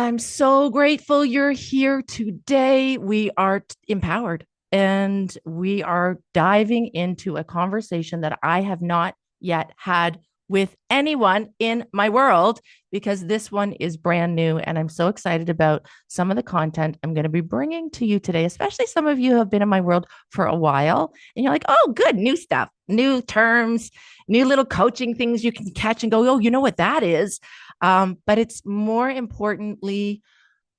I'm so grateful you're here today. We are empowered and we are diving into a conversation that I have not yet had with anyone in my world because this one is brand new. And I'm so excited about some of the content I'm going to be bringing to you today, especially some of you who have been in my world for a while. And you're like, oh, good, new stuff, new terms, new little coaching things you can catch and go, oh, you know what that is? But it's more importantly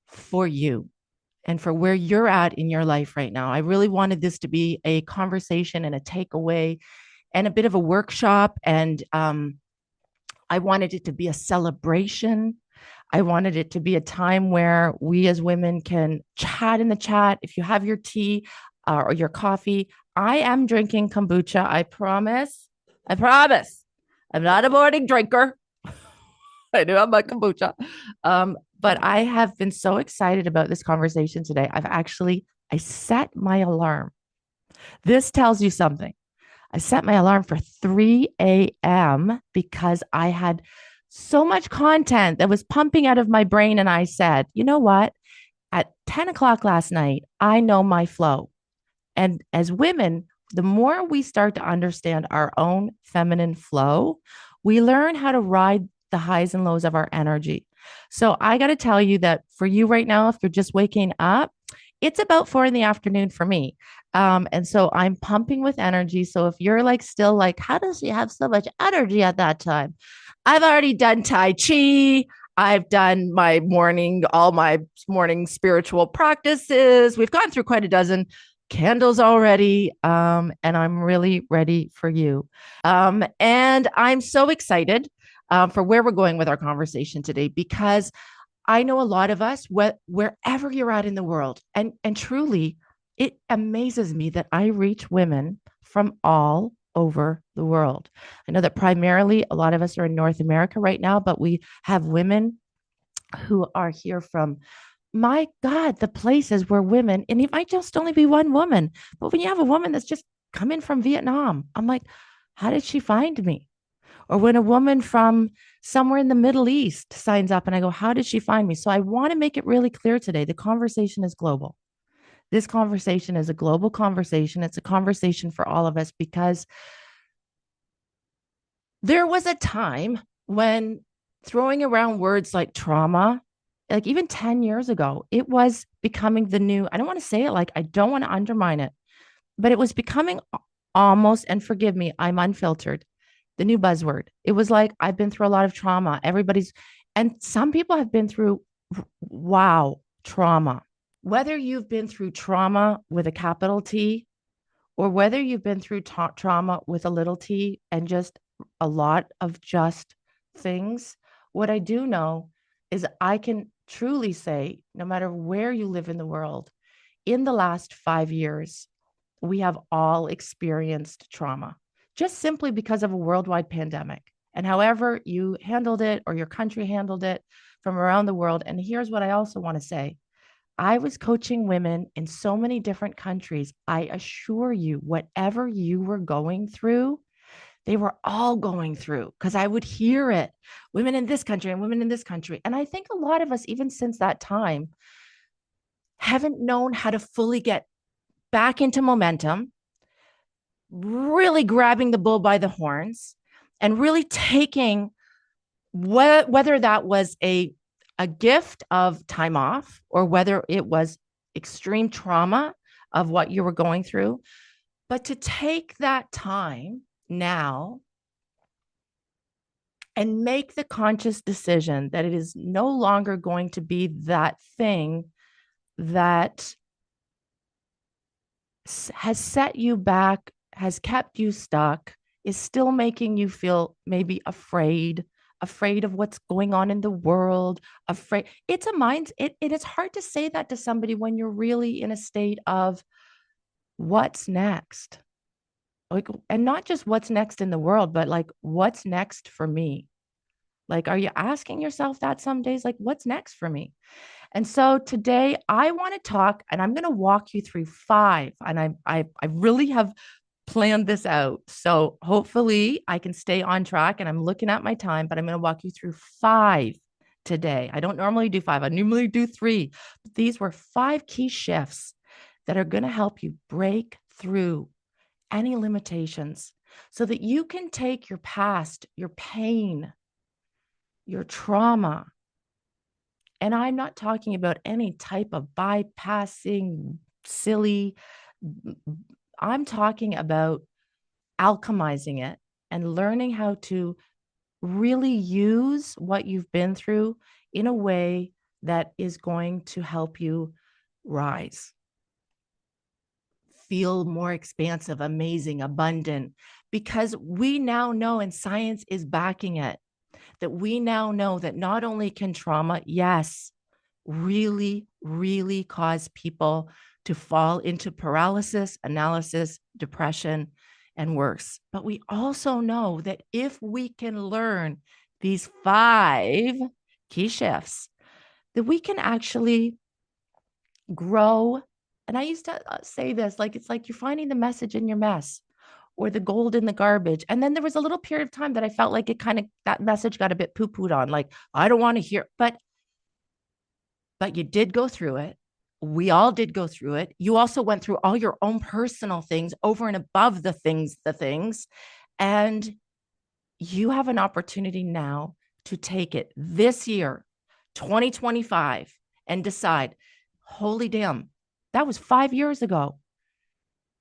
for you and for where you're at in your life right now. I really wanted this to be a conversation and a takeaway and a bit of a workshop. And I wanted it to be a celebration. I wanted it to be a time where we as women can chat in the chat. If you have your tea or your coffee, I am drinking kombucha. I promise. I promise. I'm not a morning drinker. I do have my kombucha. But I have been so excited about this conversation today. I set my alarm. This tells you something. I set my alarm for 3 a.m. because I had so much content that was pumping out of my brain. And I said, you know what? At 10 o'clock last night, I know my flow. And as women, the more we start to understand our own feminine flow, we learn how to ride the highs and lows of our energy. So I got to tell you that for you right now, if you're just waking up, it's about 4 in the afternoon for me. And so I'm pumping with energy. So if you're like still like, how does she have so much energy at that time? I've already done Tai Chi. I've done all my morning spiritual practices. We've gone through quite a dozen candles already. And I'm really ready for you. And I'm so excited for where we're going with our conversation today, because I know a lot of us, wherever you're at in the world, and truly, it amazes me that I reach women from all over the world. I know that primarily a lot of us are in North America right now, but we have women who are here from, my God, the places where women, and it might just only be one woman, but when you have a woman that's just come in from Vietnam, I'm like, how did she find me? Or when a woman from somewhere in the Middle East signs up and I go, how did she find me? So I want to make it really clear today. The conversation is global. This conversation is a global conversation. It's a conversation for all of us because there was a time when throwing around words like trauma, like even 10 years ago, it was becoming the new, I don't want to say it like, I don't want to undermine it, but it was becoming almost, and forgive me, I'm unfiltered, the new buzzword. It was like, I've been through a lot of trauma. And some people have been through, wow, trauma. Whether you've been through trauma with a capital T or whether you've been through trauma with a little t and just a lot of just things, what I do know is I can truly say, no matter where you live in the world, in the last 5 years, we have all experienced trauma just simply because of a worldwide pandemic. And however you handled it or your country handled it from around the world. And here's what I also want to say. I was coaching women in so many different countries. I assure you, whatever you were going through, they were all going through because I would hear it. Women in this country and women in this country. And I think a lot of us, even since that time, haven't known how to fully get back into momentum, really grabbing the bull by the horns and really taking whether that was a gift of time off or whether it was extreme trauma of what you were going through, but to take that time now and make the conscious decision that it is no longer going to be that thing that has set you back, has kept you stuck, is still making you feel maybe afraid of what's going on in the world, afraid. It's a mind, it is hard to say that to somebody when you're really in a state of what's next. Like, and not just what's next in the world, but like what's next for me. Like, are you asking yourself that some days? Like, what's next for me? And so today I want to talk, and I'm going to walk you through five. And I really have planned this out. So hopefully I can stay on track. And I'm looking at my time, but I'm going to walk you through five today. I don't normally do five, I normally do three. But these were five key shifts that are going to help you break through any limitations so that you can take your past, your pain, your trauma. And I'm not talking about any type of bypassing, silly. I'm talking about alchemizing it and learning how to really use what you've been through in a way that is going to help you rise, feel more expansive, amazing, abundant, because we now know, and science is backing it, that we now know that not only can trauma, yes, really, really cause people to fall into paralysis, analysis, depression, and worse. But we also know that if we can learn these five key shifts, that we can actually grow. And I used to say this, like, it's like you're finding the message in your mess or the gold in the garbage. And then there was a little period of time that I felt like it kind of, that message got a bit poo-pooed on, like, I don't want to hear, but you did go through it. We all did go through it. You also went through all your own personal things over and above the things. And you have an opportunity now to take it this year, 2025, and decide, holy damn, that was 5 years ago.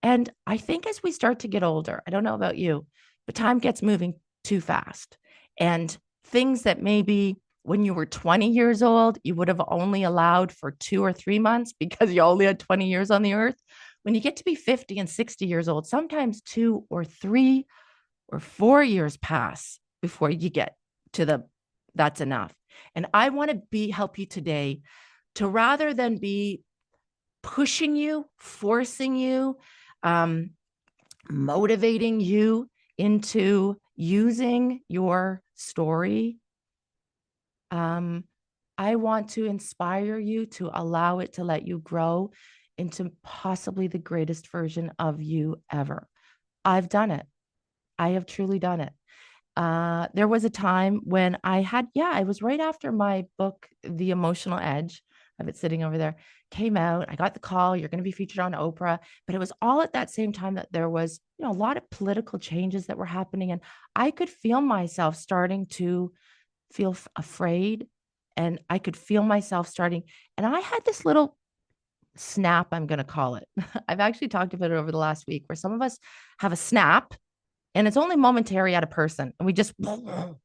And I think as we start to get older, I don't know about you, but time gets moving too fast. And things that maybe when you were 20 years old, you would have only allowed for 2 or 3 months because you only had 20 years on the earth. When you get to be 50 and 60 years old, sometimes 2 or 3 or 4 years pass before you get to the that's enough. And I want to help you today to, rather than be pushing you, forcing you, um, motivating you into using your story, I want to inspire you to allow it to let you grow into possibly the greatest version of you ever. I've done it. I have truly done it. There was a time when I was right after my book, The Emotional Edge. I have it sitting over there, came out. I got the call, you're going to be featured on Oprah. But it was all at that same time that there was, a lot of political changes that were happening. And I could feel myself starting to feel afraid. And I could feel myself starting. And I had this little snap, I'm going to call it. I've actually talked about it over the last week, where some of us have a snap and it's only momentary at a person. And we just, and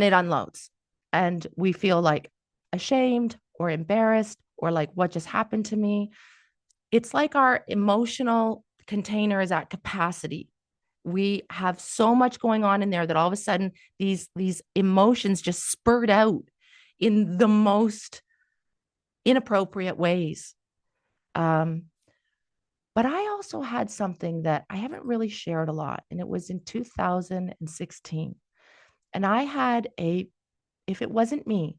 it unloads. And we feel like ashamed or embarrassed or like, what just happened to me? It's like our emotional container is at capacity. We have so much going on in there that all of a sudden these emotions just spurt out in the most inappropriate ways. But I also had something that I haven't really shared a lot, and it was in 2016. And if it wasn't me,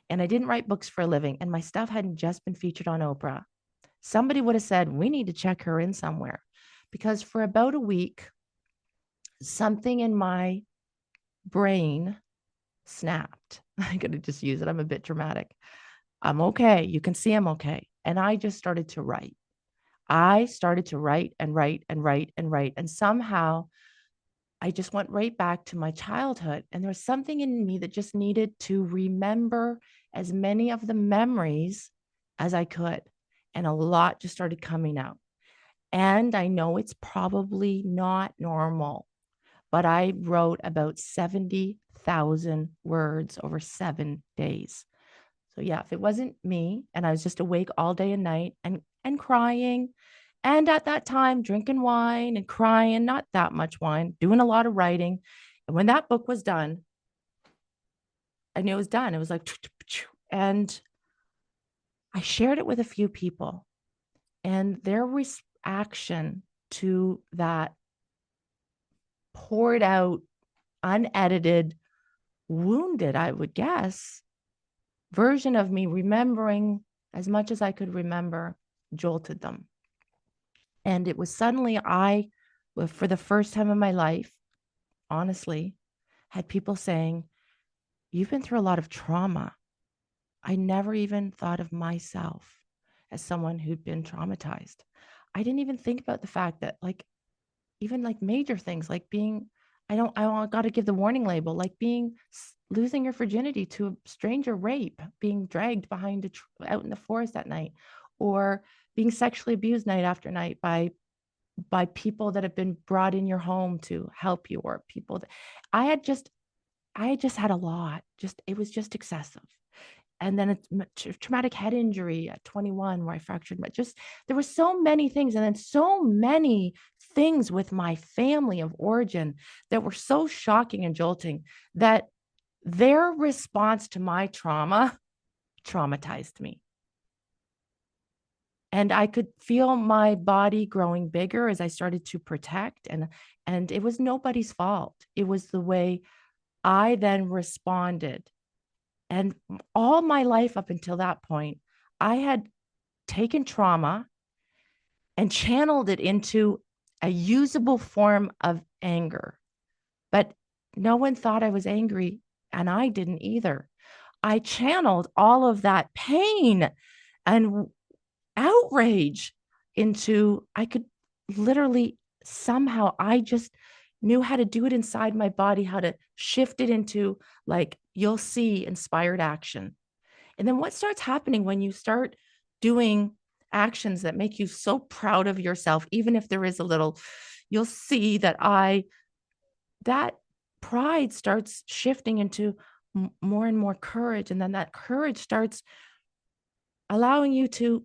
and I didn't write books for a living, and my stuff hadn't just been featured on Oprah, somebody would have said, we need to check her in somewhere. Because for about a week, something in my brain snapped. I'm going to just use it. I'm a bit dramatic. I'm okay. You can see I'm okay. And I just started to write. I started to write and write and write and write. And somehow I just went right back to my childhood. And there was something in me that just needed to remember as many of the memories as I could. And a lot just started coming out. And I know it's probably not normal, but I wrote about 70,000 words over 7 days. So yeah, if it wasn't me and I was just awake all day and night and crying, and at that time drinking wine and crying, not that much wine, doing a lot of writing. And when that book was done, I knew it was done. It was like, and I shared it with a few people, and their reaction to that poured out, unedited, wounded, I would guess, version of me, remembering as much as I could remember, jolted them. And it was suddenly for the first time in my life, honestly, had people saying, you've been through a lot of trauma. I never even thought of myself as someone who'd been traumatized. I didn't even think about the fact that, like, even like major things like being, I got to give the warning label, like being, losing your virginity to a stranger, rape, being dragged behind out in the forest at night, or being sexually abused night after night by people that have been brought in your home to help you, or people that I had just, I just had a lot. Just, it was just excessive. And then it's traumatic head injury at 21 where I fractured my, just, there were so many things. And then so many things with my family of origin that were so shocking and jolting that their response to my trauma traumatized me. And I could feel my body growing bigger as I started to protect, and it was nobody's fault. It was the way I then responded. And all my life up until that point, I had taken trauma and channeled it into a usable form of anger. But no one thought I was angry, and I didn't either. I channeled all of that pain and outrage into, I could literally, somehow, I just knew how to do it inside my body, how to shift it into, like, you'll see, inspired action. And then what starts happening when you start doing actions that make you so proud of yourself, even if there is a little, you'll see that that pride starts shifting into more and more courage. And then that courage starts allowing you to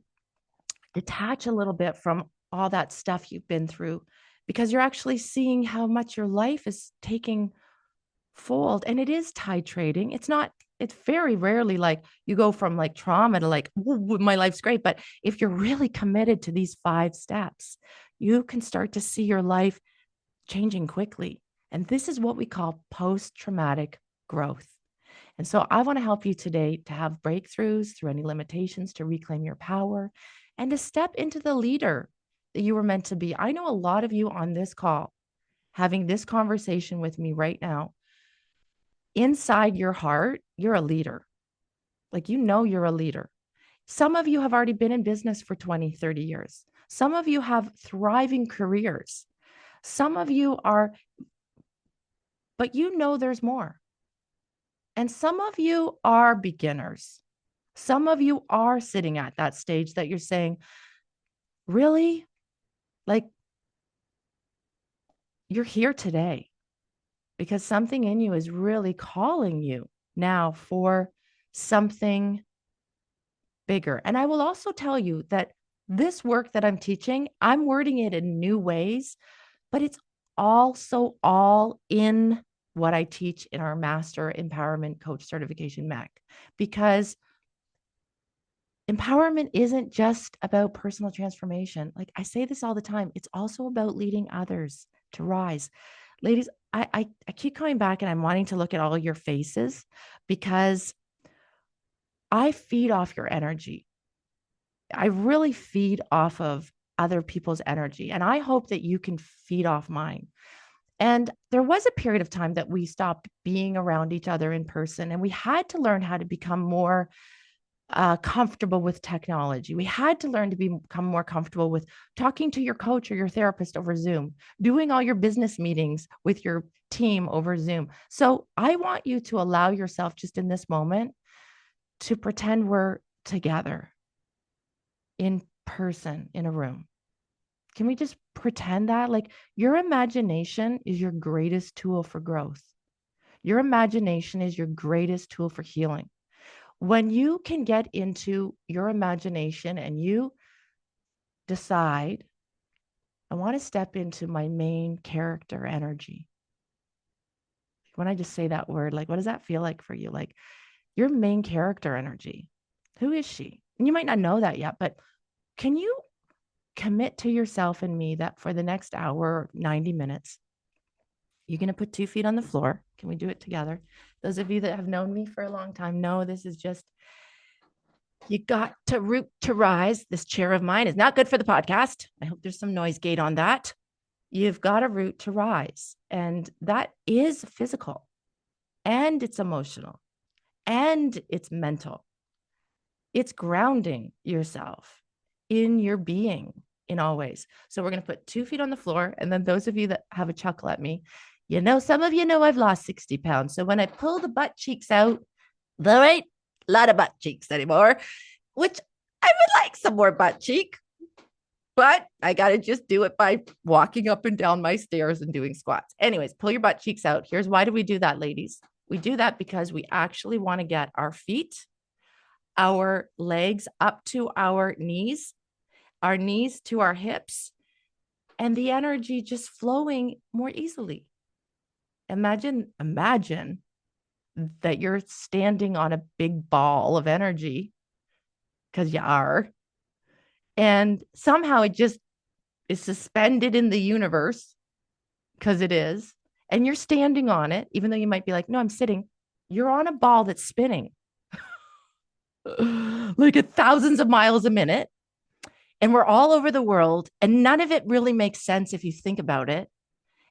detach a little bit from all that stuff you've been through, because you're actually seeing how much your life is taking fold. And it is titrating. It's not, it's very rarely like you go from like trauma to like, my life's great. But if you're really committed to these 5 steps, you can start to see your life changing quickly. And this is what we call post-traumatic growth. And so I want to help you today to have breakthroughs through any limitations, to reclaim your power, and to step into the leader that you were meant to be. I know a lot of you on this call having this conversation with me right now. Inside your heart, you're a leader. Like, you know, you're a leader. Some of you have already been in business for 20, 30 years. Some of you have thriving careers. Some of you are, but you know there's more. And some of you are beginners. Some of you are sitting at that stage that you're saying, really? Like, you're here today because something in you is really calling you now for something bigger. And I will also tell you that this work that I'm teaching, I'm wording it in new ways, but it's also all in what I teach in our Master Empowerment Coach Certification MAC, because empowerment isn't just about personal transformation. Like, I say this all the time, it's also about leading others to rise. Ladies, I keep coming back and I'm wanting to look at all your faces because I feed off your energy. I really feed off of other people's energy. And I hope that you can feed off mine. And there was a period of time that we stopped being around each other in person, and we had to learn how to become more comfortable with technology. We had to learn to become more comfortable with talking to your coach or your therapist over Zoom, doing all your business meetings with your team over Zoom. So I want you to allow yourself, just in this moment, to pretend we're together in person in a room. Can we just pretend that? Like, your imagination is your greatest tool for growth. Your imagination is your greatest tool for healing. When you can get into your imagination and you decide, I want to step into my main character energy. When I just say that word, like, what does that feel like for you? Like, your main character energy. Who is she? And you might not know that yet, but can you commit to yourself and me that for the next hour, 90 minutes, you're going to put 2 feet on the floor? Can we do it together? Those of you that have known me for a long time know this is just, you got to root to rise. This chair of mine is not good for the podcast. I hope there's some noise gate on that. You've got to root to rise. And that is physical and it's emotional. and it's mental. It's grounding yourself in your being in all ways. So we're going to put 2 feet on the floor. And then those of you that have a chuckle at me, some of you know I've lost 60 pounds. So when I pull the butt cheeks out, there ain't a lot of butt cheeks anymore, which I would like some more butt cheek, but I got to just do it by walking up and down my stairs and doing squats. Anyways, pull your butt cheeks out. Here's why do we do that, ladies? We do that because we actually want to get our feet, our legs up to our knees to our hips, and the energy just flowing more easily. Imagine that you're standing on a big ball of energy, because you are, and somehow it just is suspended in the universe, because it is, and you're standing on it, even though you might be like, no, I'm sitting. You're on a ball that's spinning like at thousands of miles a minute. And we're all over the world, and none of it really makes sense if you think about it.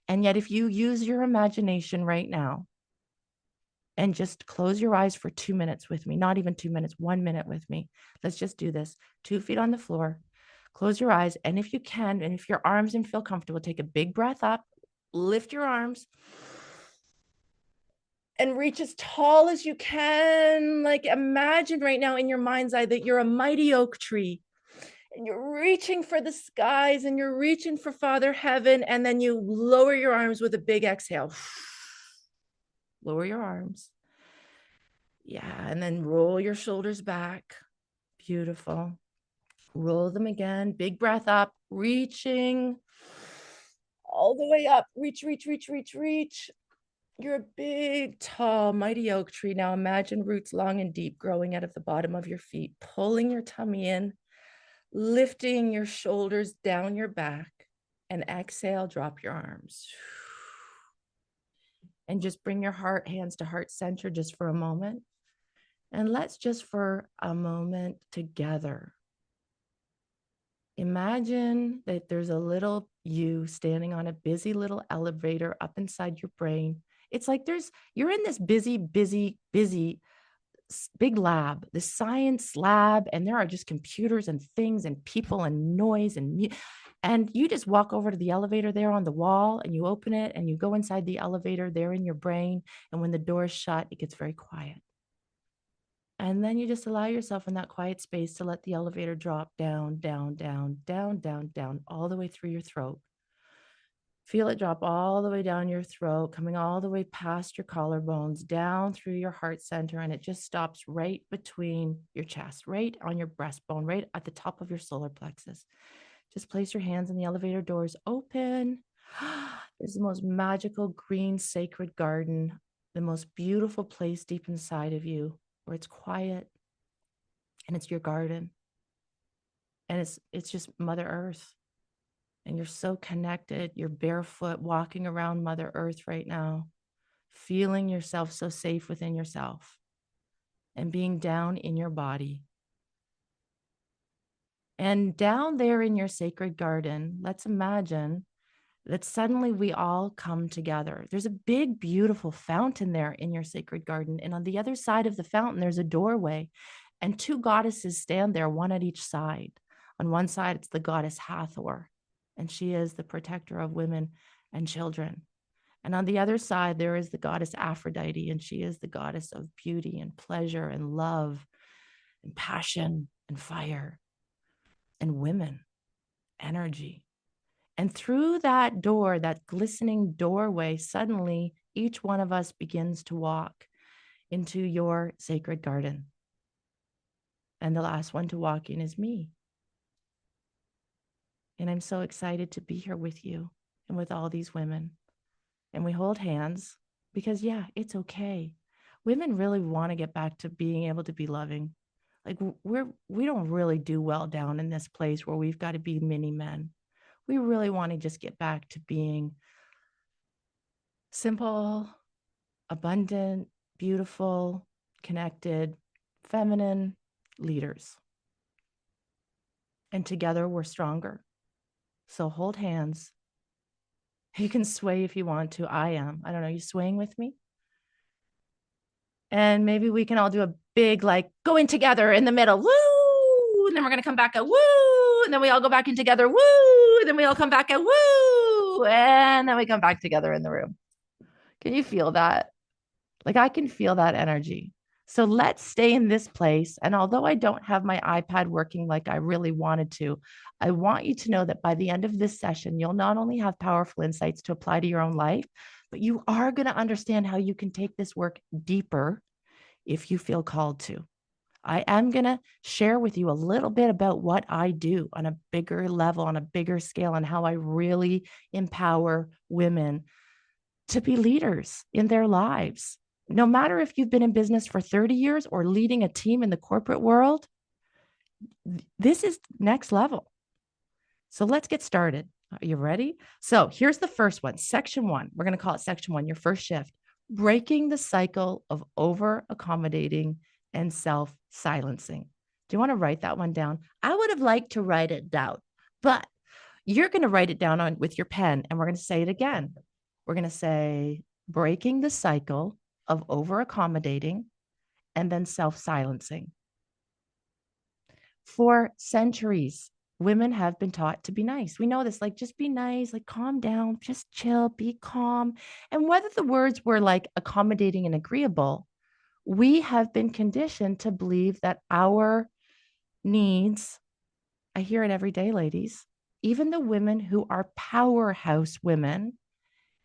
And yet, if you use your imagination right now and just close your eyes for 2 minutes with me, not even 2 minutes, 1 minute with me, let's just do this. 2 feet on the floor, close your eyes. And if you can, and if your arms and feel comfortable, take a big breath up, lift your arms, and reach as tall as you can. Like, imagine right now in your mind's eye that you're a mighty oak tree and you're reaching for the skies and you're reaching for Father Heaven. And then you lower your arms with a big exhale. Lower your arms. Yeah. And then roll your shoulders back. Beautiful. Roll them again. Big breath up, reaching all the way up. Reach, reach, reach, reach, reach. You're a big, tall, mighty oak tree. Now imagine roots long and deep growing out of the bottom of your feet, pulling your tummy in, lifting your shoulders down your back, and exhale, drop your arms. And just bring your hands to heart center just for a moment. And let's just for a moment together imagine that there's a little you standing on a busy little elevator up inside your brain. It's like you're in this busy big lab, the science lab, and there are just computers and things and people and noise and you just walk over to the elevator there on the wall and you open it and you go inside the elevator there in your brain. And when the door is shut, it gets very quiet. And then you just allow yourself in that quiet space to let the elevator drop down, down, down, down, down, down, all the way through your throat. Feel it drop all the way down your throat, coming all the way past your collarbones, down through your heart center, and it just stops right between your chest, right on your breastbone, right at the top of your solar plexus. Just place your hands in the elevator doors open. There's the most magical green sacred garden, the most beautiful place deep inside of you where it's quiet and it's your garden. And it's just Mother Earth. And you're so connected. You're barefoot walking around Mother Earth right now, feeling yourself so safe within yourself and being down in your body. And down there in your sacred garden, let's imagine that suddenly we all come together. There's a big, beautiful fountain there in your sacred garden. And on the other side of the fountain, there's a doorway. And 2 goddesses stand there, one at each side. On one side, it's the goddess Hathor, and she is the protector of women and children. And on the other side, there is the goddess Aphrodite, and she is the goddess of beauty and pleasure and love and passion and fire and women, energy. And through that door, that glistening doorway, suddenly each one of us begins to walk into your sacred garden. And the last one to walk in is me. And I'm so excited to be here with you and with all these women. And we hold hands because, yeah, it's okay. Women really want to get back to being able to be loving. Like we don't really do well down in this place where we've got to be mini men. We really want to just get back to being simple, abundant, beautiful, connected, feminine leaders. And together we're stronger. So hold hands. You can sway if you want to. I am. I don't know. You swaying with me? And maybe we can all do a big, like, go in together in the middle. Woo. And then we're going to come back at woo. And then we all go back in together. Woo. And then we all come back at woo. And then we come back together in the room. Can you feel that? Like, I can feel that energy. So let's stay in this place. And although I don't have my iPad working like I really wanted to, I want you to know that by the end of this session, you'll not only have powerful insights to apply to your own life, but you are going to understand how you can take this work deeper if you feel called to. I am going to share with you a little bit about what I do on a bigger level, on a bigger scale, and how I really empower women to be leaders in their lives. No matter if you've been in business for 30 years or leading a team in the corporate world, this is next level. So let's get started. Are you ready? So here's the first one, section 1. We're going to call it section 1, your first shift. Breaking the cycle of over accommodating and self silencing. Do you want to write that one down? I would have liked to write it down, but you're going to write it down with your pen, and we're going to say it again. We're going to say breaking the cycle of over accommodating and then self silencing. For centuries, women have been taught to be nice. We know this, like, just be nice, like, calm down, just chill, be calm. And whether the words were like accommodating and agreeable, we have been conditioned to believe that our needs, I hear it every day, ladies, even the women who are powerhouse women,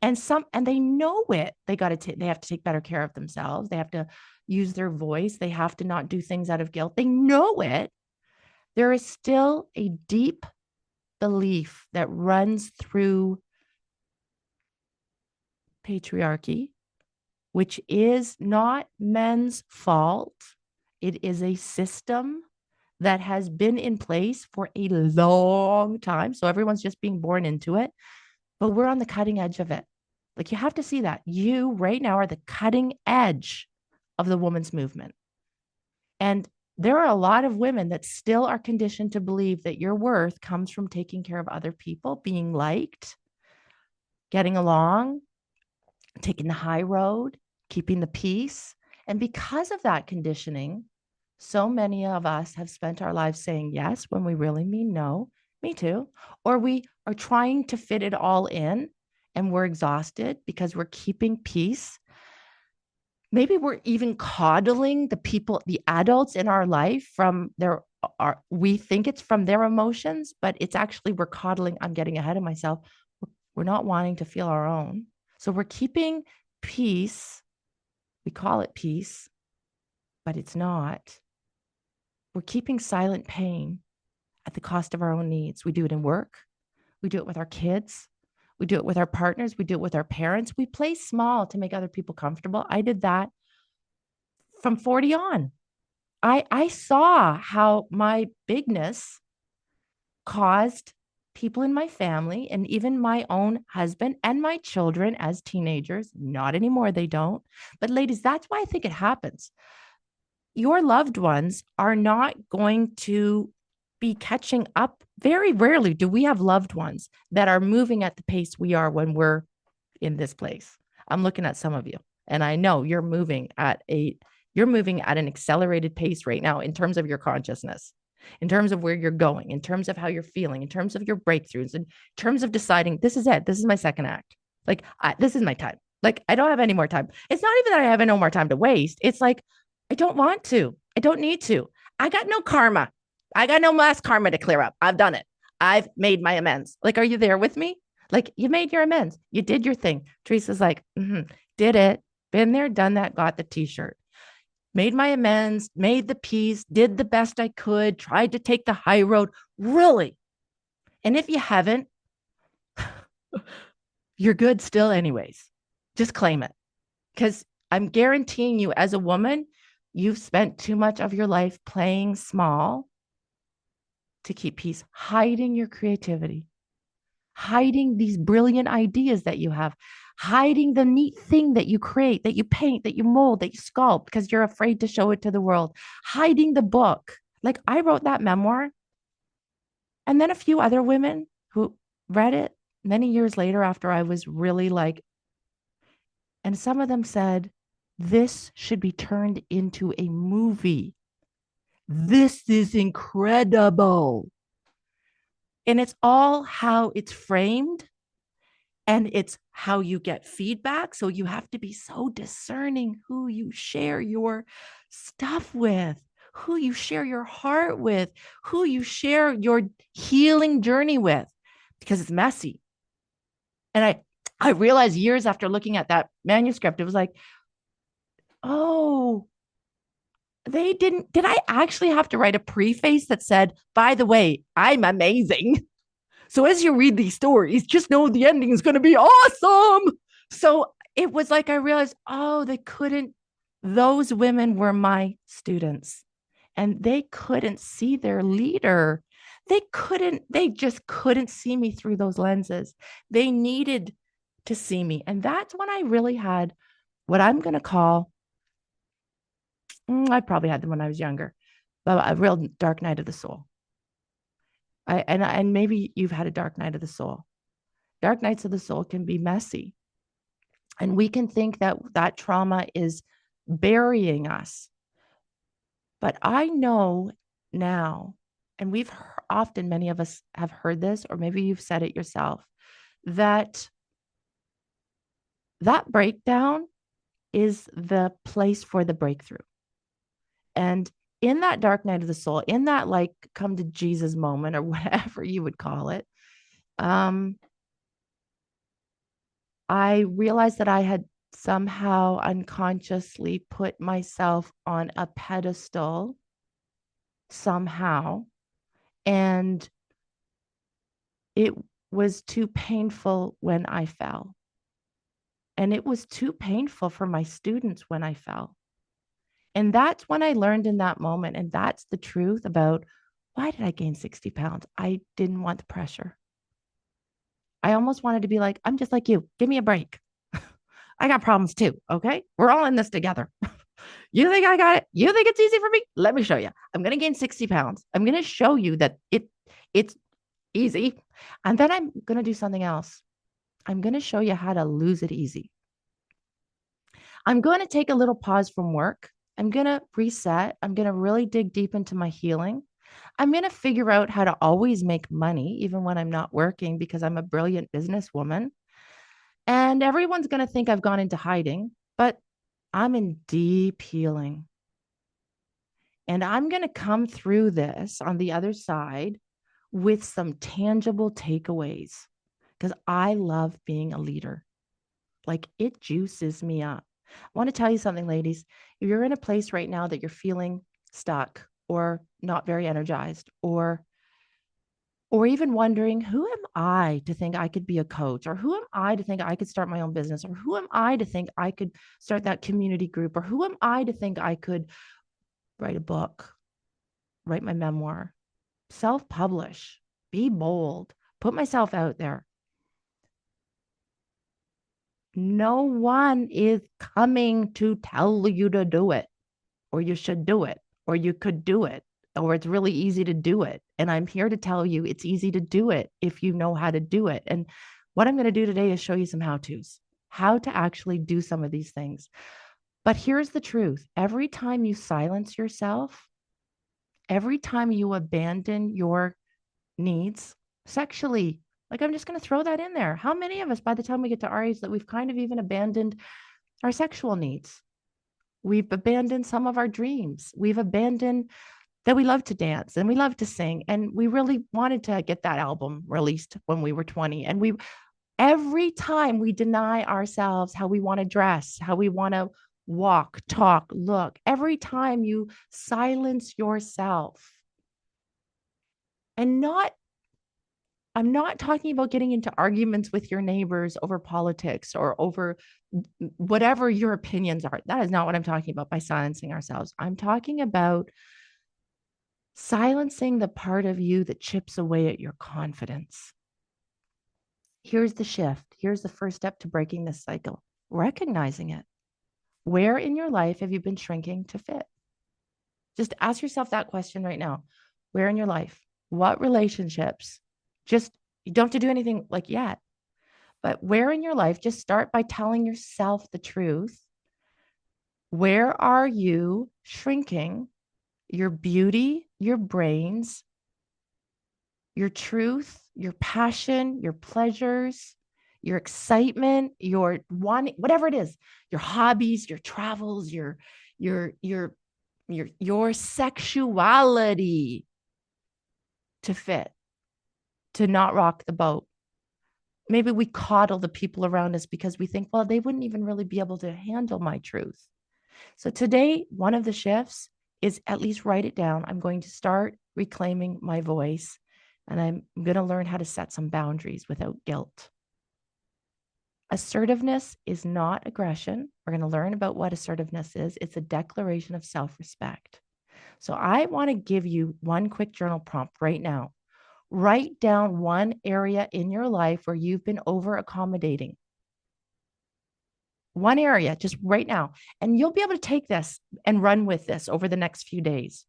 and they know it, they have to take better care of themselves. They have to use their voice. They have to not do things out of guilt. They know it. There is still a deep belief that runs through patriarchy, which is not men's fault. It is a system that has been in place for a long time. So everyone's just being born into it, but we're on the cutting edge of it. Like, you have to see that. You right now are the cutting edge of the women's movement. And there are a lot of women that still are conditioned to believe that your worth comes from taking care of other people, being liked, getting along, taking the high road, keeping the peace. And because of that conditioning, so many of us have spent our lives saying yes when we really mean no. Me too. Or we are trying to fit it all in and we're exhausted because we're keeping peace. Maybe we're even coddling the people, the adults in our life from we think it's from their emotions, but it's actually we're coddling. I'm getting ahead of myself. We're not wanting to feel our own. So we're keeping peace. We call it peace, but it's not. We're keeping silent pain at the cost of our own needs. We do it in work. We do it with our kids. We do it with our partners. We do it with our parents. We play small to make other people comfortable. I did that from 40 on. I saw how my bigness caused people in my family and even my own husband and my children as teenagers, not anymore, they don't. But ladies, that's why I think it happens. Your loved ones are not going to be catching up. Very rarely do we have loved ones that are moving at the pace we are when we're in this place. I'm looking at some of you, and I know you're moving at an accelerated pace right now in terms of your consciousness, in terms of where you're going, in terms of how you're feeling, in terms of your breakthroughs, in terms of deciding this is it. This is my second act. Like, this is my time. Like, I don't have any more time. It's not even that I have no more time to waste. It's like, I don't want to. I don't need to. I got no karma. I got no last karma to clear up. I've done it. I've made my amends. Like, are you there with me? Like, you made your amends. You did your thing. Teresa's like, did it. Been there, done that, got the t-shirt. Made my amends, made the peace, did the best I could, tried to take the high road. Really? And if you haven't, you're good still anyways. Just claim it. Because I'm guaranteeing you, as a woman, you've spent too much of your life playing small to keep peace, hiding your creativity, hiding these brilliant ideas that you have, hiding the neat thing that you create, that you paint, that you mold, that you sculpt because you're afraid to show it to the world, hiding the book. Like, I wrote that memoir. And then a few other women who read it many years later after I was really like, and some of them said, This should be turned into a movie. This is incredible. And it's all how it's framed and it's how you get feedback. So you have to be so discerning who you share your stuff with, who you share your heart with, who you share your healing journey with, because it's messy. And I realized years after looking at that manuscript, it was like, oh, they didn't. Did I actually have to write a preface that said, by the way, I'm amazing? So as you read these stories, just know the ending is going to be awesome. So it was like I realized, oh, those women were my students and they couldn't see their leader. They just couldn't see me through those lenses. They needed to see me. And that's when I really had what I'm going to call, I probably had them when I was younger, but a real dark night of the soul. And maybe you've had a dark night of the soul. Dark nights of the soul can be messy. And we can think that that trauma is burying us. But I know now, and often, many of us have heard this, or maybe you've said it yourself, that that breakdown is the place for the breakthrough. And in that dark night of the soul, in that like come to Jesus moment or whatever you would call it, I realized that I had somehow unconsciously put myself on a pedestal somehow. And it was too painful when I fell. And it was too painful for my students when I fell. And that's when I learned in that moment. And that's the truth about why did I gain 60 pounds? I didn't want the pressure. I almost wanted to be like, I'm just like you. Give me a break. I got problems too. Okay. We're all in this together. You think I got it? You think it's easy for me? Let me show you. I'm going to gain 60 pounds. I'm going to show you that it's easy. And then I'm going to do something else. I'm going to show you how to lose it easy. I'm going to take a little pause from work. I'm going to reset. I'm going to really dig deep into my healing. I'm going to figure out how to always make money, even when I'm not working, because I'm a brilliant businesswoman. And everyone's going to think I've gone into hiding, but I'm in deep healing. And I'm going to come through this on the other side with some tangible takeaways because I love being a leader. Like it juices me up. I want to tell you something, ladies. If you're in a place right now that you're feeling stuck or not very energized or even wondering, who am I to think I could be a coach? Or who am I to think I could start my own business? Or who am I to think I could start that community group? Or who am I to think I could write a book, write my memoir, self-publish, be bold, put myself out there? No one is coming to tell you to do it, or you should do it, or you could do it, or it's really easy to do it. And I'm here to tell you it's easy to do it if you know how to do it. And what I'm going to do today is show you some how-tos, how to actually do some of these things. But here's the truth. Every time you silence yourself, every time you abandon your needs sexually, like I'm just going to throw that in there. How many of us, by the time we get to our age, that we've kind of even abandoned our sexual needs? We've abandoned some of our dreams. We've abandoned that we love to dance and we love to sing. And we really wanted to get that album released when we were 20. And every time we deny ourselves how we want to dress, how we want to walk, talk, look, every time you silence yourself and I'm not talking about getting into arguments with your neighbors over politics or over whatever your opinions are. That is not what I'm talking about by silencing ourselves. I'm talking about silencing the part of you that chips away at your confidence. Here's the shift. Here's the first step to breaking this cycle, recognizing it. Where in your life have you been shrinking to fit? Just ask yourself that question right now. Where in your life? What relationships? Just, you don't have to do anything like yet, but where in your life, just start by telling yourself the truth. Where are you shrinking your beauty, your brains, your truth, your passion, your pleasures, your excitement, your wanting, whatever it is, your hobbies, your travels, your your your sexuality to fit, to not rock the boat. Maybe we coddle the people around us because we think, well, they wouldn't even really be able to handle my truth. So today, one of the shifts is at least write it down. I'm going to start reclaiming my voice, and I'm going to learn how to set some boundaries without guilt. Assertiveness is not aggression. We're going to learn about what assertiveness is. It's a declaration of self-respect. So I want to give you one quick journal prompt right now. Write down one area in your life where you've been over accommodating. One area, just right now. And you'll be able to take this and run with this over the next few days.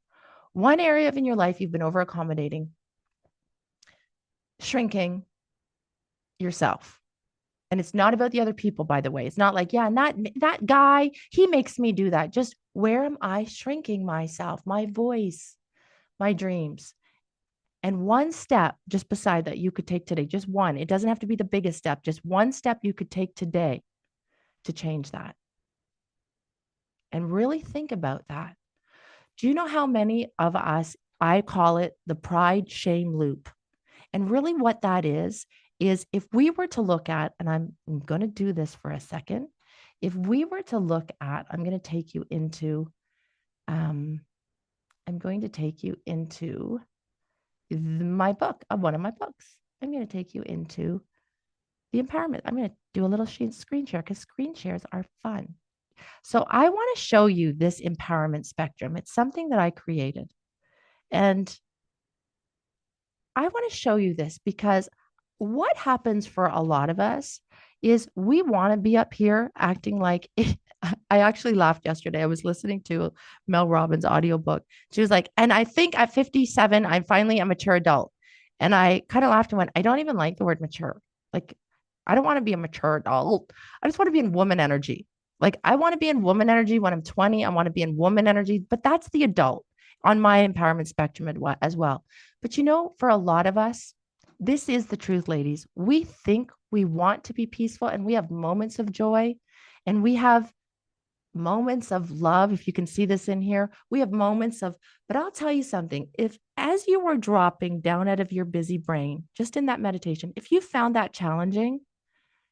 One area in your life you've been over accommodating, shrinking yourself. And it's not about the other people, by the way. It's not like, yeah, not that guy, he makes me do that. Just where am I shrinking myself, my voice, my dreams? And one step just beside that you could take today, just one. It doesn't have to be the biggest step, just one step you could take today to change that. And really think about that. Do you know how many of us, I call it the pride shame loop? And really, what that is if we were to look at, and I'm going to do this for a second, if we were to look at, I'm going to take you into, my book, one of my books. I'm going to take you into the empowerment. I'm going to do a little screen share because screen shares are fun. So I want to show you this empowerment spectrum. It's something that I created. And I want to show you this because what happens for a lot of us is we want to be up here acting like I actually laughed yesterday. I was listening to Mel Robbins' audiobook. She was like, and I think at 57, I'm finally a mature adult. And I kind of laughed and went, I don't even like the word mature. Like, I don't want to be a mature adult. I just want to be in woman energy. Like, I want to be in woman energy when I'm 20. I want to be in woman energy, but that's the adult on my empowerment spectrum as well. But for a lot of us, this is the truth, ladies. We think we want to be peaceful and we have moments of joy and we have moments of love. If you can see this in here, we have moments of, but I'll tell you something. If as you were dropping down out of your busy brain, just in that meditation, if you found that challenging,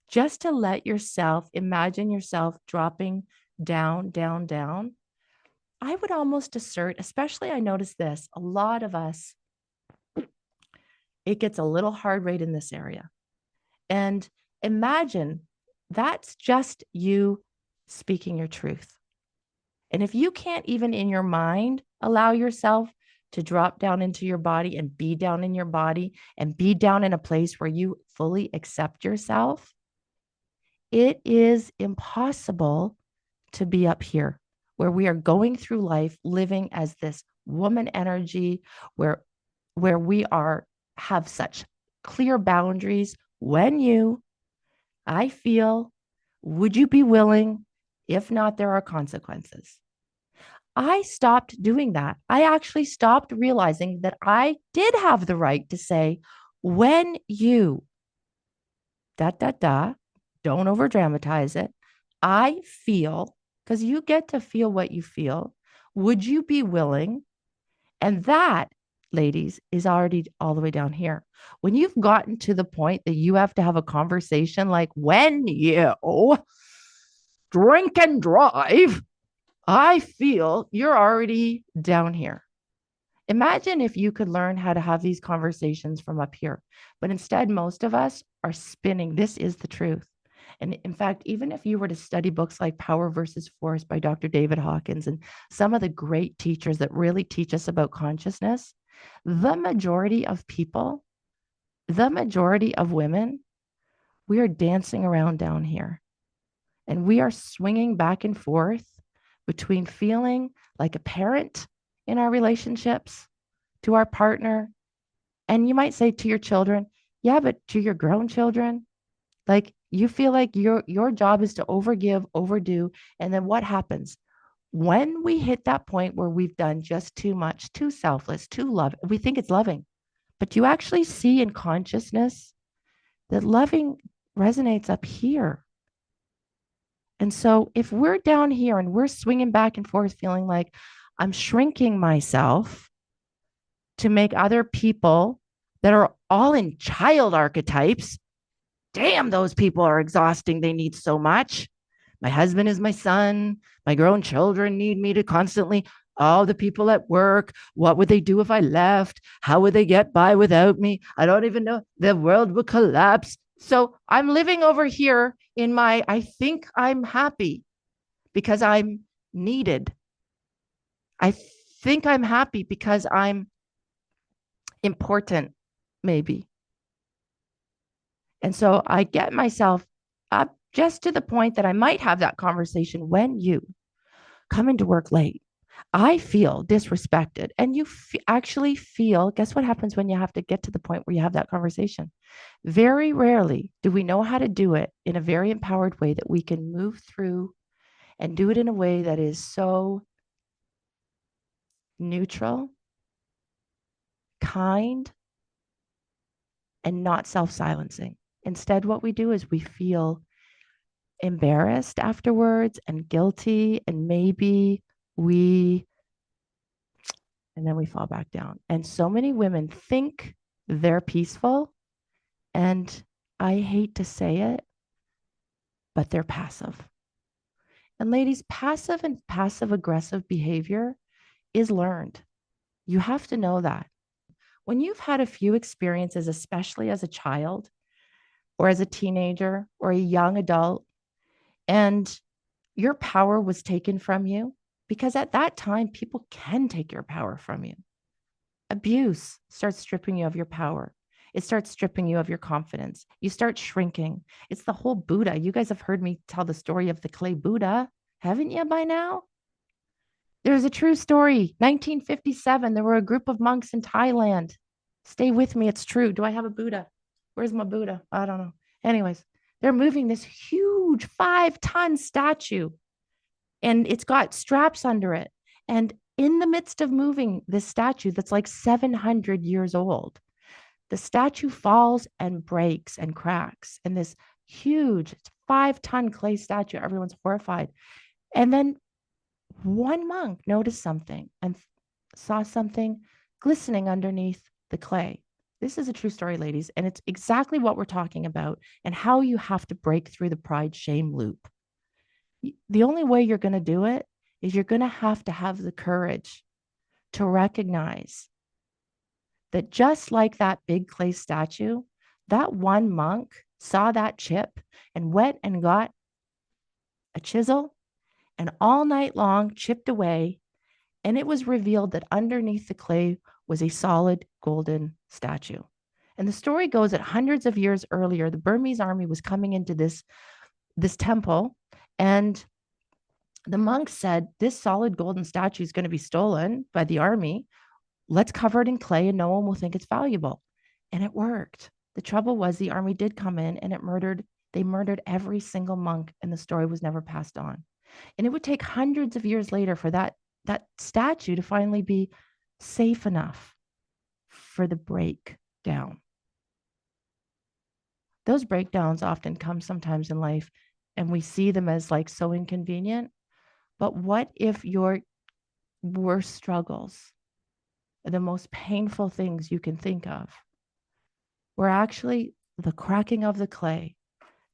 just to let yourself imagine yourself dropping down, down, down, I would almost assert, especially I noticed this, a lot of us, it gets a little hard right in this area. And imagine that's just you speaking your truth. And if you can't even in your mind allow yourself to drop down into your body and be down in your body and be down in a place where you fully accept yourself, it is impossible to be up here where we are going through life living as this woman energy where we have such clear boundaries. I feel, would you be willing? If not, there are consequences. I stopped doing that. I actually stopped realizing that I did have the right to say, when you, don't over dramatize it. I feel, because you get to feel what you feel. Would you be willing? And that, ladies, is already all the way down here. When you've gotten to the point that you have to have a conversation like, when you drink and drive, I feel you're already down here. Imagine if you could learn how to have these conversations from up here. But instead, most of us are spinning. This is the truth. And in fact, even if you were to study books like Power versus Force by Dr. David Hawkins and some of the great teachers that really teach us about consciousness, the majority of people, the majority of women, we are dancing around down here. And we are swinging back and forth between feeling like a parent in our relationships to our partner. And you might say to your children, yeah, but to your grown children, like you feel like your job is to overgive, overdo. And then what happens? When we hit that point where we've done just too much, too selfless, too love, we think it's loving. But you actually see in consciousness that loving resonates up here. And so if we're down here and we're swinging back and forth, feeling like I'm shrinking myself to make other people that are all in child archetypes, damn, those people are exhausting. They need so much. My husband is my son. My grown children need me to constantly. All the people at work, what would they do if I left? How would they get by without me? I don't even know. The world would collapse. So I'm living over here in my, I think I'm happy because I'm needed. I think I'm happy because I'm important, maybe. And so I get myself up just to the point that I might have that conversation when you come into work late. I feel disrespected. And you actually feel, guess what happens when you have to get to the point where you have that conversation? Very rarely do we know how to do it in a very empowered way that we can move through and do it in a way that is so neutral, kind, and not self silencing. Instead, what we do is we feel embarrassed afterwards and guilty, and maybe we, and then we fall back down. And so many women think they're peaceful. And I hate to say it, but they're passive. And ladies, passive and passive aggressive behavior is learned. You have to know that. When you've had a few experiences, especially as a child or as a teenager or a young adult, and your power was taken from you, because at that time, people can take your power from you. Abuse starts stripping you of your power. It starts stripping you of your confidence. You start shrinking. It's the whole Buddha. You guys have heard me tell the story of the clay Buddha, haven't you by now? There's a true story. 1957, there were a group of monks in Thailand. Stay with me. It's true. Do I have a Buddha? Where's my Buddha? I don't know. Anyways, they're moving this huge 5-ton statue and it's got straps under it. And in the midst of moving this statue that's like 700 years old, the statue falls and breaks and cracks. And this huge 5-ton clay statue, everyone's horrified. And then one monk noticed something and saw something glistening underneath the clay. This is a true story, ladies, and it's exactly what we're talking about and how you have to break through the pride shame loop. The only way you're going to do it is you're going to have the courage to recognize that just like that big clay statue, that one monk saw that chip and went and got a chisel and all night long chipped away. And it was revealed that underneath the clay was a solid golden statue. And the story goes that hundreds of years earlier, the Burmese army was coming into this temple, and the monks said, this solid golden statue is going to be stolen by the army. Let's cover it in clay and no one will think it's valuable. And it worked. The trouble was the army did come in and they murdered every single monk, and the story was never passed on. And it would take hundreds of years later for that statue to finally be safe enough for the breakdown. Those breakdowns often come sometimes in life, and we see them as like so inconvenient. But what if your worst struggles, the most painful things you can think of, were actually the cracking of the clay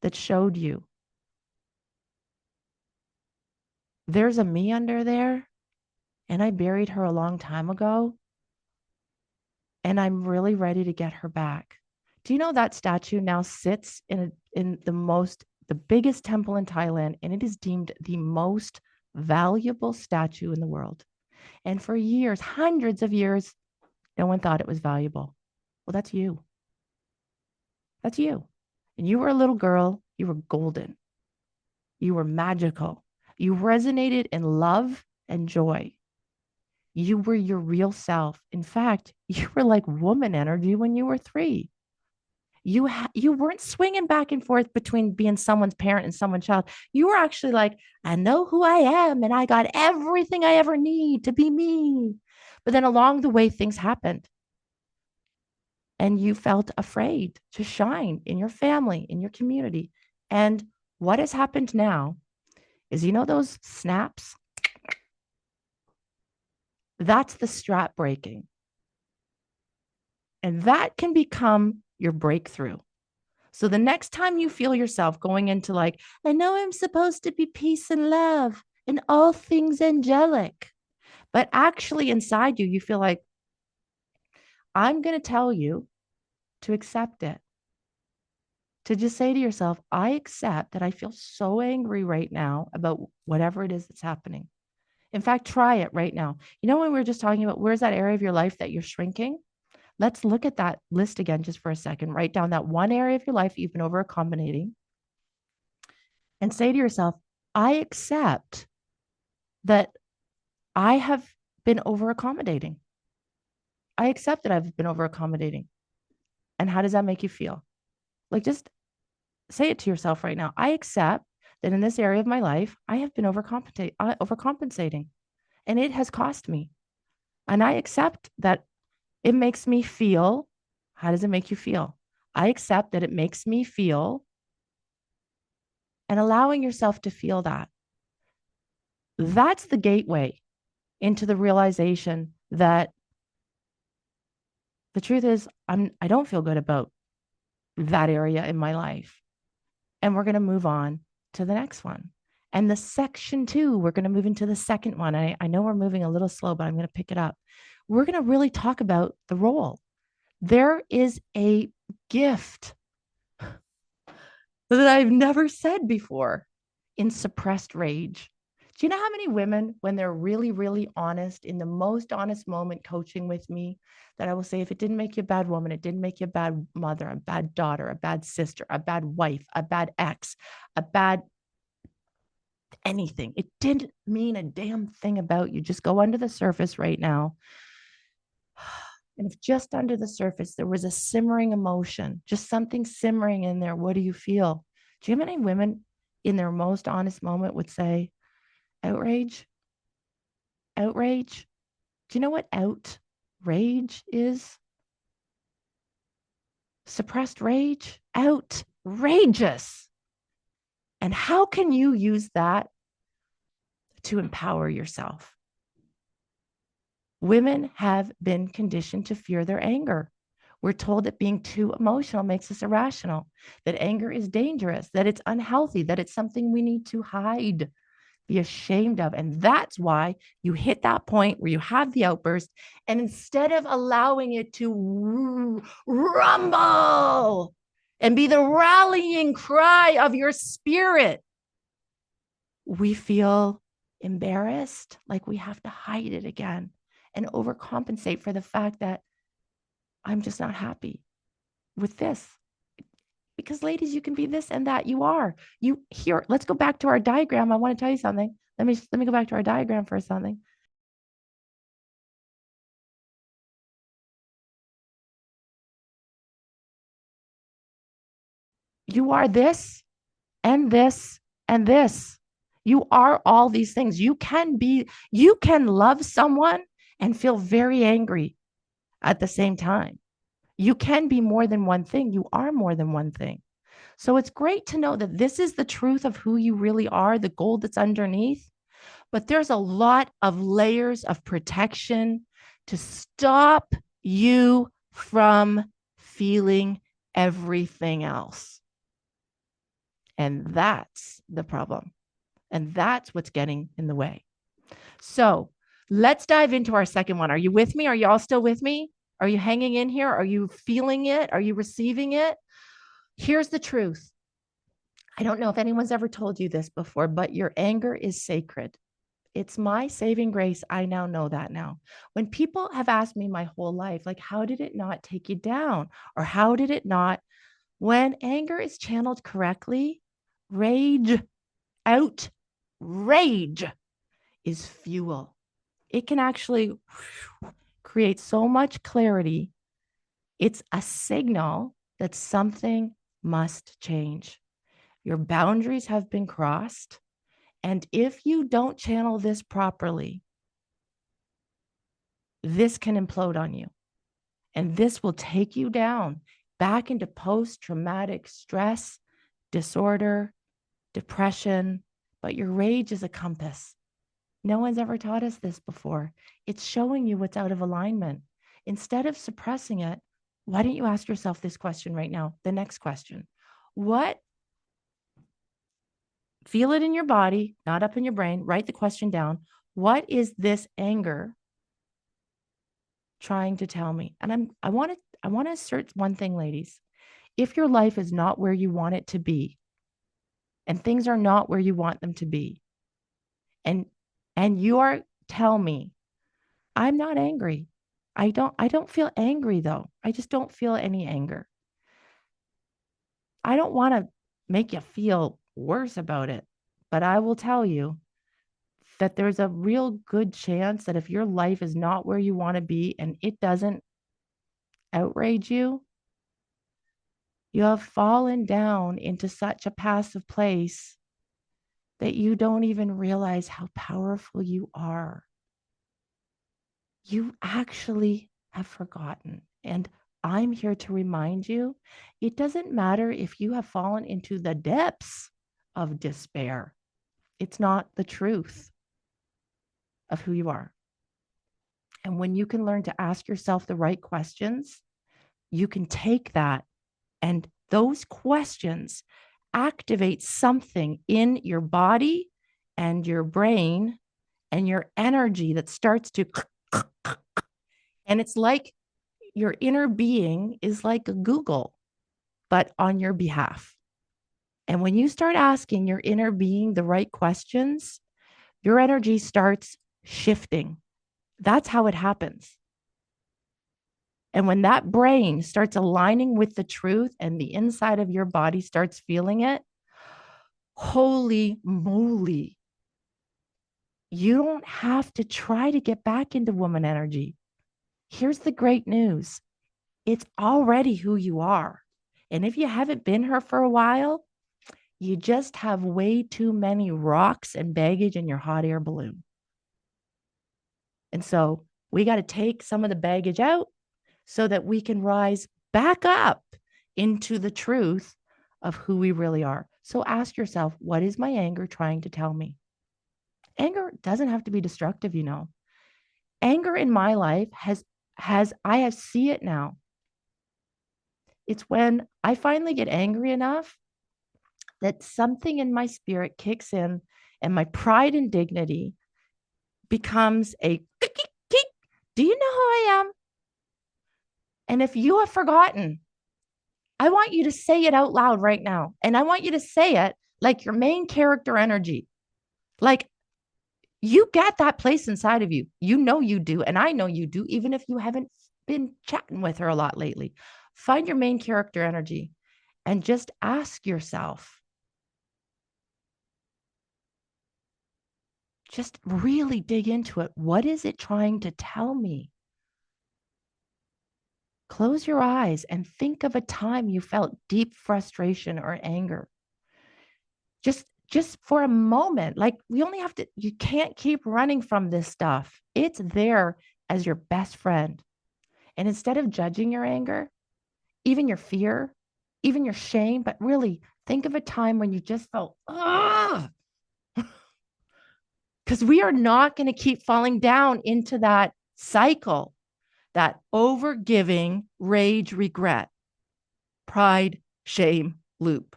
that showed you there's a me under there, and I buried her a long time ago, and I'm really ready to get her back. Do you know that statue now sits in the biggest temple in Thailand, and it is deemed the most valuable statue in the world. And for years, hundreds of years, no one thought it was valuable. Well, that's you. That's you. And you were a little girl. You were golden. You were magical. You resonated in love and joy. You were your real self. In fact, you were like woman energy when you were 3. You weren't swinging back and forth between being someone's parent and someone's child. You were actually like, I know who I am and I got everything I ever need to be me. But then along the way, things happened and you felt afraid to shine in your family, in your community. And what has happened now is, those snaps? That's the strap breaking. And that can become your breakthrough. So the next time you feel yourself going into like, I know I'm supposed to be peace and love and all things angelic, but actually inside you, you feel like, I'm going to tell you to accept it. To just say to yourself, I accept that I feel so angry right now about whatever it is that's happening. In fact, try it right now. When we were just talking about where's that area of your life that you're shrinking? Let's look at that list again just for a second. Write down that one area of your life you've been over accommodating and say to yourself, I accept that I have been over accommodating. I accept that I've been over accommodating. And how does that make you feel? Like, just say it to yourself right now. I accept that in this area of my life, I have been overcompensating and it has cost me. And I accept that it makes me feel. How does it make you feel? I accept that it makes me feel, and allowing yourself to feel that. That's the gateway into the realization that the truth is I don't feel good about that area in my life. And we're going to move on to the next one. And the section 2, we're going to move into the second one. I know we're moving a little slow, but I'm going to pick it up. We're going to really talk about the role. There is a gift that I've never said before in suppressed rage. Do you know how many women, when they're really, really honest, in the most honest moment coaching with me, that I will say, if it didn't make you a bad woman, it didn't make you a bad mother, a bad daughter, a bad sister, a bad wife, a bad ex, a bad anything. It didn't mean a damn thing about you. Just go under the surface right now. And if just under the surface there was a simmering emotion, just something simmering in there, what do you feel? Do you have any women in their most honest moment would say, outrage? Outrage? Do you know what outrage is? Suppressed rage? Outrageous. And how can you use that to empower yourself? Women have been conditioned to fear their anger. We're told that being too emotional makes us irrational, that anger is dangerous, that it's unhealthy, that it's something we need to hide, be ashamed of. And that's why you hit that point where you have the outburst. And instead of allowing it to rumble and be the rallying cry of your spirit, we feel embarrassed, like we have to hide it again and overcompensate for the fact that I'm just not happy with this. Because ladies, you can be this and that. You are. You here. Let's go back to our diagram. I want to tell you something. Let me go back to our diagram for something. You are this and this and this. You are all these things. You can love someone and feel very angry at the same time. You can be more than one thing. You are more than one thing. So it's great to know that this is the truth of who you really are, the gold that's underneath. But there's a lot of layers of protection to stop you from feeling everything else. And that's the problem. And that's what's getting in the way. So let's dive into our second one. Are you with me? Are you all still with me? Are you hanging in here? Are you feeling it? Are you receiving it? Here's the truth. I don't know if anyone's ever told you this before, but your anger is sacred. It's my saving grace. I now know that now. When people have asked me my whole life, like, how did it not take you down? Or how did it not? When anger is channeled correctly, outrage is fuel. It can actually create so much clarity. It's a signal that something must change. Your boundaries have been crossed. And if you don't channel this properly, this can implode on you. And this will take you down back into post-traumatic stress, disorder, depression. But your rage is a compass. No one's ever taught us this before. It's showing you what's out of alignment. Instead of suppressing it, why don't you ask yourself this question right now? The next question. What, feel it in your body, not up in your brain, write the question down. What is this anger trying to tell me? And I want to assert one thing, ladies. If your life is not where you want it to be, and things are not where you want them to be, and you are, tell me, I'm not angry. I don't feel angry though. I just don't feel any anger. I don't want to make you feel worse about it, but I will tell you that there's a real good chance that if your life is not where you want to be and it doesn't outrage you, you have fallen down into such a passive place that you don't even realize how powerful you are. You actually have forgotten. And I'm here to remind you, it doesn't matter if you have fallen into the depths of despair. It's not the truth of who you are. And when you can learn to ask yourself the right questions, you can take that, and those questions activate something in your body and your brain and your energy that starts to, and it's like your inner being is like a Google, but on your behalf. And when you start asking your inner being the right questions, your energy starts shifting. That's how it happens. And when that brain starts aligning with the truth and the inside of your body starts feeling it, holy moly, you don't have to try to get back into woman energy. Here's the great news. It's already who you are. And if you haven't been her for a while, you just have way too many rocks and baggage in your hot air balloon. And so we got to take some of the baggage out so that we can rise back up into the truth of who we really are. So ask yourself, what is my anger trying to tell me? Anger doesn't have to be destructive, you know. Anger in my life I have see it now. It's when I finally get angry enough that something in my spirit kicks in and my pride and dignity becomes a do you know who I am? And if you have forgotten, I want you to say it out loud right now. And I want you to say it like your main character energy. Like you get that place inside of you. You know you do. And I know you do, even if you haven't been chatting with her a lot lately. Find your main character energy and just ask yourself, just really dig into it. What is it trying to tell me? Close your eyes and think of a time you felt deep frustration or anger. Just for a moment, like we only have to, you can't keep running from this stuff. It's there as your best friend. And instead of judging your anger, even your fear, even your shame, but really think of a time when you just felt, ah, because we are not going to keep falling down into that cycle, that overgiving, rage, regret, pride, shame loop.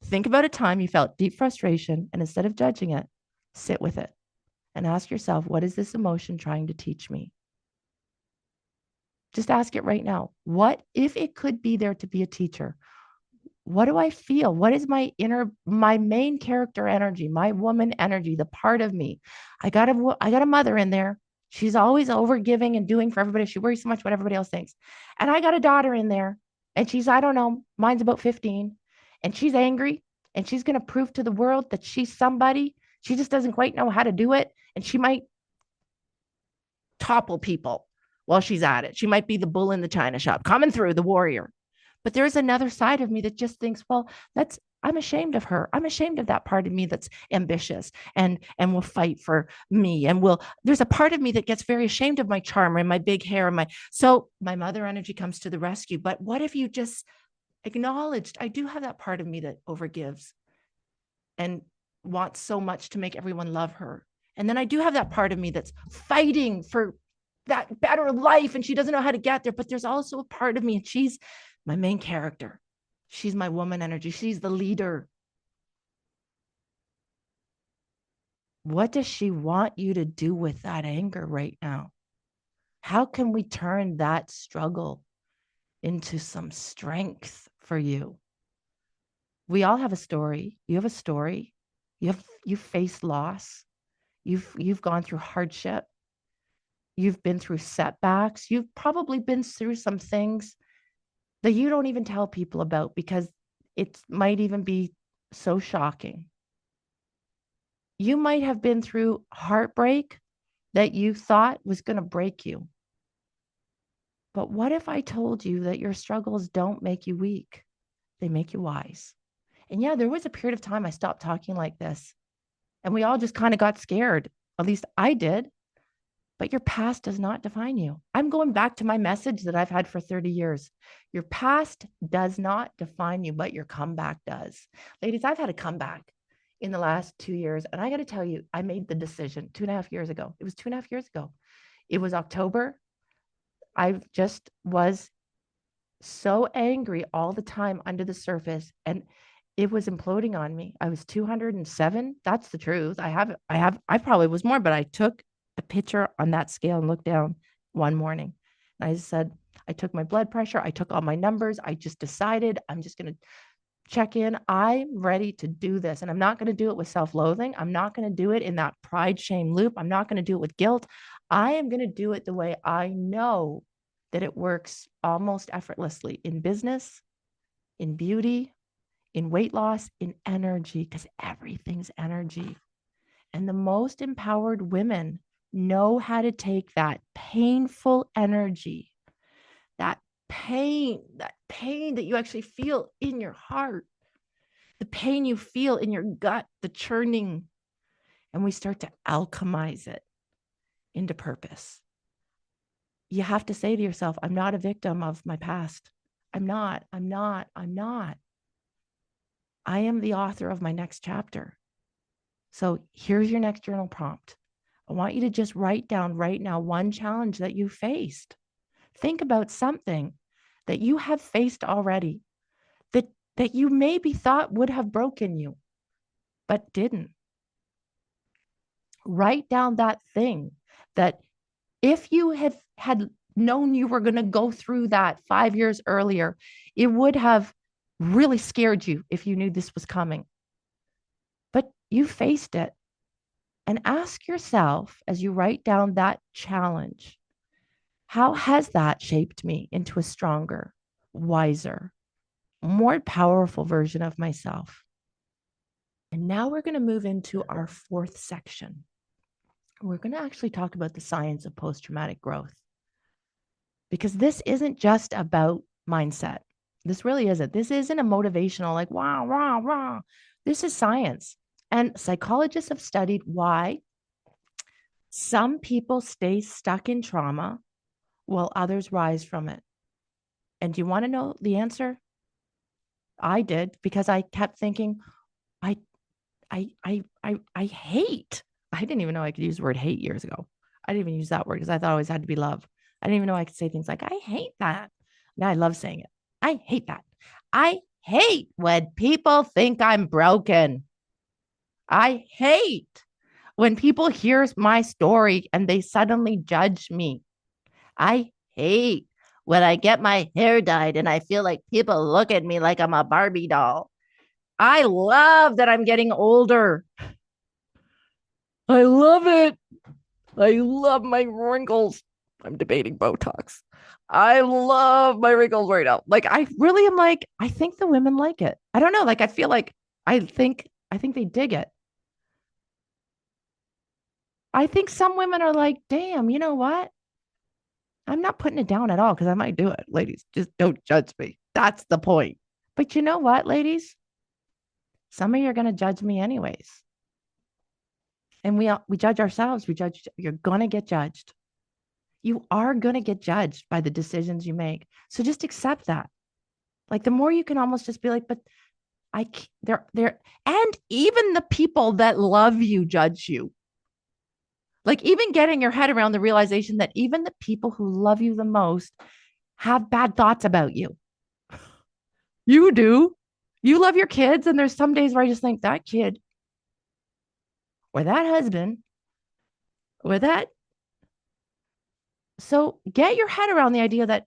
Think about a time you felt deep frustration, and instead of judging it, sit with it and ask yourself, what is this emotion trying to teach me? Just ask it right now. What if it could be there to be a teacher? What do I feel? What is my main character energy, my woman energy, the part of me? I got a mother in there. She's always over giving and doing for everybody. She worries so much what everybody else thinks. And I got a daughter in there, and she's, I don't know, mine's about 15, and she's angry, and she's going to prove to the world that she's somebody. She just doesn't quite know how to do it. And she might topple people while she's at it. She might be the bull in the china shop coming through, the warrior. But there's another side of me that just thinks, well, I'm ashamed of her. I'm ashamed of that part of me that's ambitious and will fight for me. And will there's a part of me that gets very ashamed of my charm and my big hair and my mother energy comes to the rescue. But what if you just acknowledged, I do have that part of me that overgives and wants so much to make everyone love her. And then I do have that part of me that's fighting for that better life and she doesn't know how to get there. But there's also a part of me, and she's my main character. She's my woman energy. She's the leader. What does she want you to do with that anger right now? How can we turn that struggle into some strength for you? We all have a story. You have a story. You've faced loss. You've gone through hardship. You've been through setbacks. You've probably been through some things that you don't even tell people about because it might even be so shocking. You might have been through heartbreak that you thought was going to break you. But what if I told you that your struggles don't make you weak? They make you wise. And yeah, there was a period of time I stopped talking like this. And we all just kind of got scared. At least I did. But your past does not define you. I'm going back to my message that I've had for 30 years. Your past does not define you, but your comeback does. Ladies, I've had a comeback in the last 2 years. And I got to tell you, I made the decision 2.5 years ago. It was 2.5 years ago. It was October. I just was so angry all the time under the surface. And it was imploding on me. I was 207. That's the truth. I probably was more, but I took a picture on that scale and looked down one morning. And I said, I took my blood pressure. I took all my numbers. I just decided I'm just going to check in. I'm ready to do this. And I'm not going to do it with self-loathing. I'm not going to do it in that pride shame loop. I'm not going to do it with guilt. I am going to do it the way I know that it works almost effortlessly in business, in beauty, in weight loss, in energy, because everything's energy. And the most empowered women know how to take that painful energy, that pain that you actually feel in your heart, the pain you feel in your gut, the churning, and we start to alchemize it into purpose. You have to say to yourself, I'm not a victim of my past. I'm not. I am the author of my next chapter. So here's your next journal prompt. I want you to just write down right now one challenge that you faced. Think about something that you have faced already that you maybe thought would have broken you, but didn't. Write down that thing that if you had known you were going to go through that 5 years earlier, it would have really scared you if you knew this was coming. But you faced it. And ask yourself as you write down that challenge, how has that shaped me into a stronger, wiser, more powerful version of myself? And now we're going to move into our fourth section. We're going to actually talk about the science of post-traumatic growth. Because this isn't just about mindset. This really isn't. This isn't a motivational, like, wow, wow, wow. This is science. And psychologists have studied why some people stay stuck in trauma while others rise from it. And do you want to know the answer? I did, because I kept thinking, I hate. I didn't even know I could use the word hate years ago. I didn't even use that word because I thought it always had to be love. I didn't even know I could say things like, I hate that. Now I love saying it. I hate that. I hate when people think I'm broken. I hate when people hear my story and they suddenly judge me. I hate when I get my hair dyed and I feel like people look at me like I'm a Barbie doll. I love that I'm getting older. I love it. I love my wrinkles. I'm debating Botox. I love my wrinkles right now. Like, I really am like, I think the women like it. I don't know. Like, I feel like I think they dig it. I think some women are like, damn, you know what? I'm not putting it down at all because I might do it. Ladies, just don't judge me. That's the point. But you know what, ladies? Some of you are going to judge me anyways. And we judge ourselves. We judge, you're going to get judged. You are going to get judged by the decisions you make. So just accept that. Like the more you can almost just be like, but they're, and even the people that love you judge you. Like even getting your head around the realization that even the people who love you the most have bad thoughts about you. You do. You love your kids. And there's some days where I just think that kid or that husband or that. So get your head around the idea that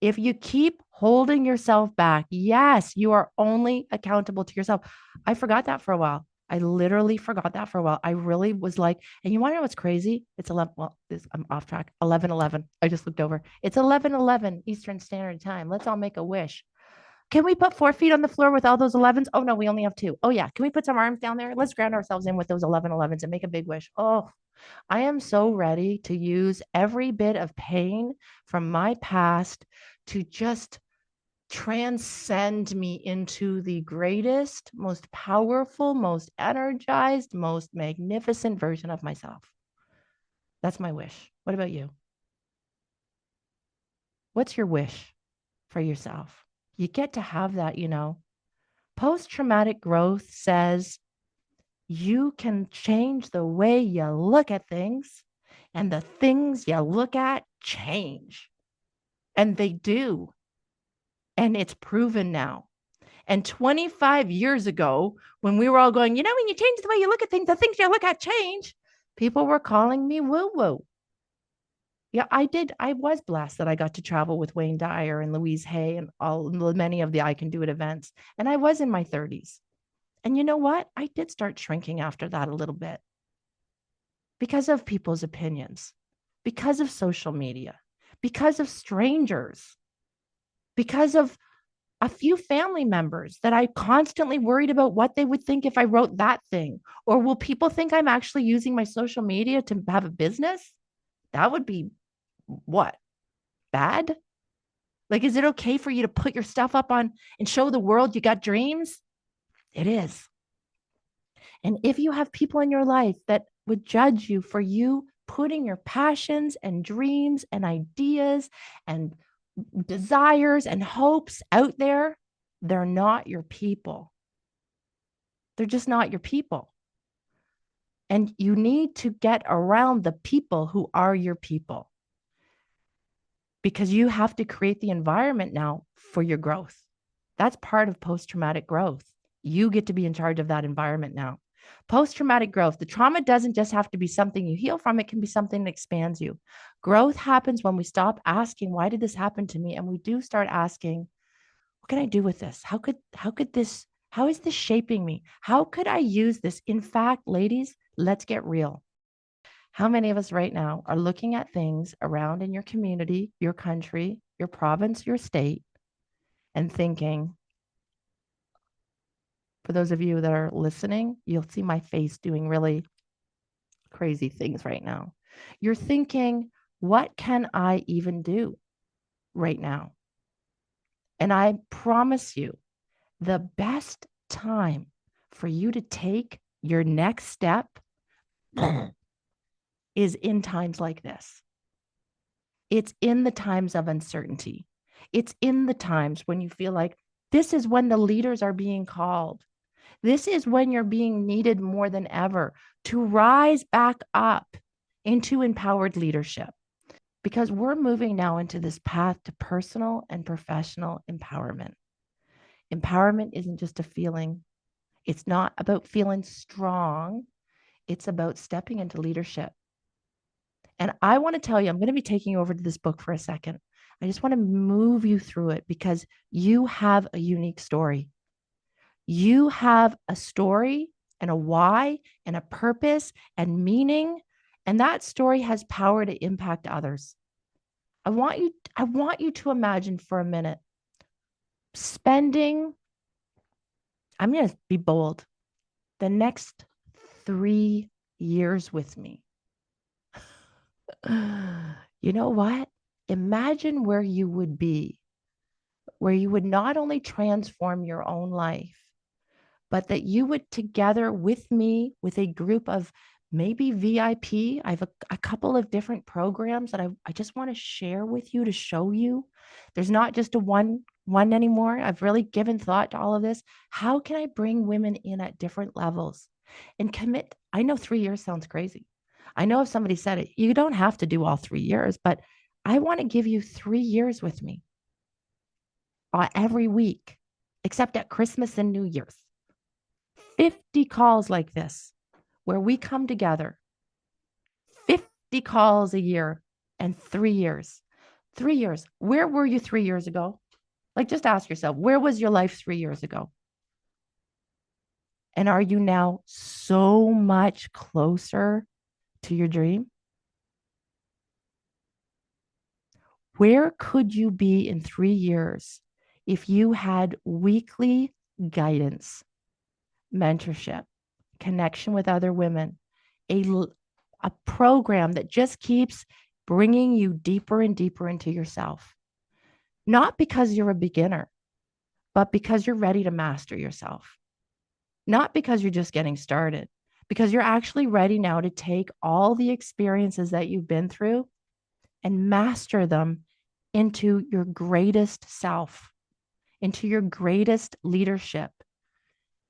if you keep holding yourself back, yes, you are only accountable to yourself. I forgot that for a while. I literally forgot that for a while. I really was like, and you want to know what's crazy? It's 11. Well, I'm off track. 11:11. I just looked over. It's 11:11 Eastern Standard Time. Let's all make a wish. Can we put 4 feet on the floor with all those 11s? Oh, no, we only have two. Oh, yeah. Can we put some arms down there? Let's ground ourselves in with those 11:11s and make a big wish. Oh, I am so ready to use every bit of pain from my past to just transcend me into the greatest, most powerful, most energized, most magnificent version of myself. That's my wish. What about you? What's your wish for yourself? You get to have that. Post traumatic growth says you can change the way you look at things, and the things you look at change. And they do. And it's proven now. And 25 years ago, when we were all going, when you change the way you look at things, the things you look at change, people were calling me woo woo. Yeah, I did. I was blessed that I got to travel with Wayne Dyer and Louise Hay and many of the I Can Do It events. And I was in my 30s. And you know what? I did start shrinking after that a little bit because of people's opinions, because of social media, because of strangers, because of a few family members that I constantly worried about what they would think if I wrote that thing. Or will people think I'm actually using my social media to have a business? That would be what? Bad? Like, is it okay for you to put your stuff up on and show the world you got dreams? It is. And if you have people in your life that would judge you for you putting your passions and dreams and ideas and desires and hopes out there, they're not your people. They're just not your people. And you need to get around the people who are your people because you have to create the environment now for your growth. That's part of post traumatic growth. You get to be in charge of that environment now. Post traumatic growth, the trauma doesn't just have to be something you heal from, it can be something that expands you. Growth happens when we stop asking, why did this happen to me? And we do start asking, what can I do with this? How is this shaping me? How could I use this? In fact, ladies, let's get real. How many of us right now are looking at things around in your community, your country, your province, your state, and thinking, for those of you that are listening, you'll see my face doing really crazy things right now. You're thinking, what can I even do right now? And I promise you, the best time for you to take your next step is in times like this. It's in the times of uncertainty. It's in the times when you feel like this is when the leaders are being called. This is when you're being needed more than ever to rise back up into empowered leadership because we're moving now into this path to personal and professional empowerment. Empowerment isn't just a feeling, it's not about feeling strong, it's about stepping into leadership. And I want to tell you, I'm going to be taking you over to this book for a second. I just want to move you through it because you have a unique story. You have a story and a why and a purpose and meaning. And that story has power to impact others. I want you to imagine for a minute spending, I'm going to be bold, the next 3 years with me. You know what? Imagine where you would be where you would not only transform your own life, but that you would together with me, with a group of maybe VIP. I have a couple of different programs that I just want to share with you to show you. There's not just a one anymore. I've really given thought to all of this. How can I bring women in at different levels and commit? I know 3 years sounds crazy. I know if somebody said it, you don't have to do all 3 years, but I want to give you 3 years with me every week, except at Christmas and New Year's. 50 calls like this where we come together, 50 calls a year and 3 years. 3 years. Where were you 3 years ago? Like, just ask yourself, where was your life 3 years ago? And are you now so much closer to your dream? Where could you be in 3 years if you had weekly guidance, mentorship, connection with other women, a, a program that just keeps bringing you deeper and deeper into yourself? Not because you're a beginner, but because you're ready to master yourself. Not because you're just getting started, because you're actually ready now to take all the experiences that you've been through and master them into your greatest self, into your greatest leadership,